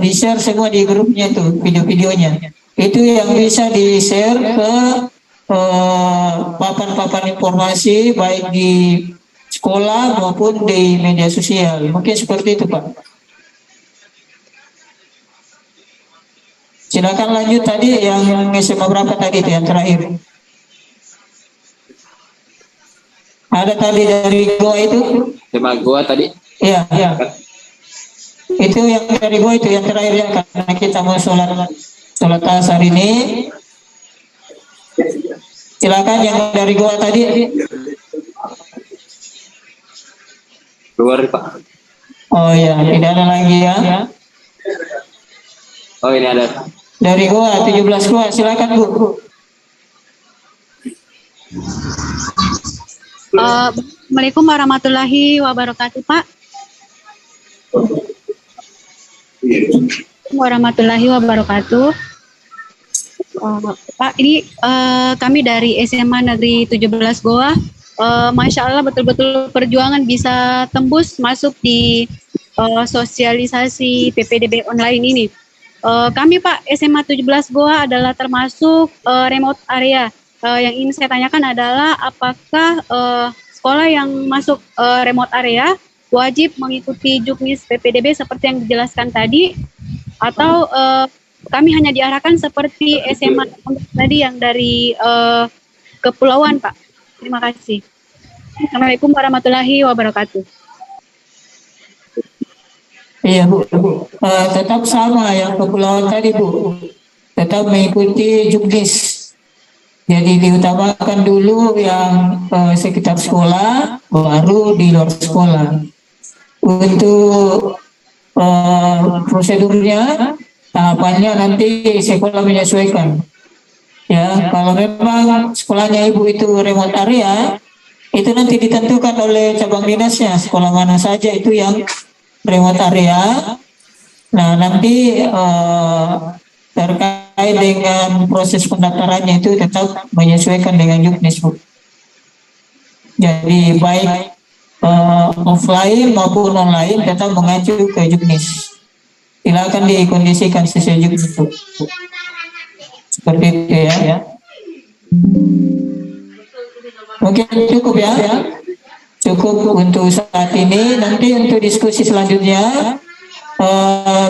di-share semua di grupnya itu video-videonya. Itu yang bisa di-share ke papan-papan informasi baik di sekolah maupun di media sosial. Mungkin seperti itu Pak. Silakan lanjut tadi yang SMA berapa tadi itu yang terakhir. Ada tadi dari gua itu. SMA gua tadi. Iya, iya. Itu yang dari gua itu yang terakhir ya, karena kita mau sholat asar ini. Silakan yang dari gua tadi. Keluar Pak. Oh ya, tidak ada lagi ya. Oh ini ada. Dari gua 17 gua, silakan Bu. Assalamualaikum warahmatullahi wabarakatuh Pak. Warahmatullahi wabarakatuh. Pak, ini kami dari SMA Negeri 17 Goa. Masya Allah betul-betul perjuangan bisa tembus masuk di sosialisasi PPDB online ini. Kami Pak SMA 17 Goa adalah termasuk remote area. Yang ingin saya tanyakan adalah apakah sekolah yang masuk remote area wajib mengikuti juknis PPDB seperti yang dijelaskan tadi, atau kami hanya diarahkan seperti SMA tadi yang dari kepulauan, Pak. Terima kasih. Assalamualaikum warahmatullahi wabarakatuh. Iya Bu, tetap sama yang kepulauan tadi Bu, tetap mengikuti juknis. Jadi diutamakan dulu yang sekitar sekolah, baru di luar sekolah. Untuk prosedurnya, tahapannya nanti sekolah menyesuaikan. Ya, kalau memang sekolahnya Ibu itu remote area, itu nanti ditentukan oleh cabang dinasnya, sekolah mana saja itu yang remote area. Nah, nanti terkait dengan proses pendaftarannya itu tetap menyesuaikan dengan juknis Bu. Jadi baik offline maupun online tetap mengacu ke juknis. Silakan dikondisikan sesuai juknis Bu. Seperti itu ya. Mungkin cukup ya. Cukup untuk saat ini. Nanti untuk diskusi selanjutnya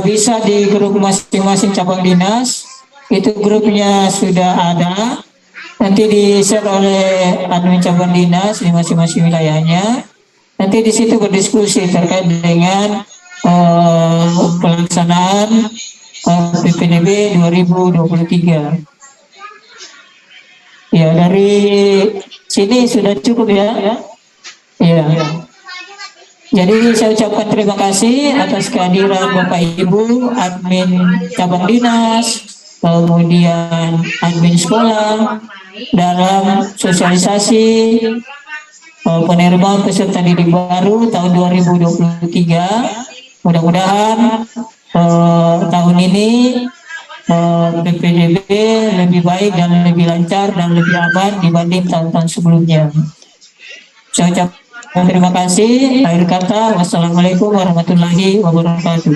bisa di grup masing-masing cabang dinas. Itu grupnya sudah ada. Nanti di-share oleh admin cabang dinas di masing-masing wilayahnya. Nanti di situ berdiskusi terkait dengan pelaksanaan PPDB 2023. Ya, dari sini sudah cukup ya. Ya. Jadi saya ucapkan terima kasih atas kehadiran Bapak Ibu, admin cabang dinas, kemudian admin sekolah dalam sosialisasi penerimaan peserta didik baru tahun 2023. Mudah-mudahan tahun ini PPDB lebih baik dan lebih lancar dan lebih aman dibanding tahun-tahun sebelumnya. Saya ucapkan terima kasih. Akhir kata, wassalamualaikum warahmatullahi wabarakatuh.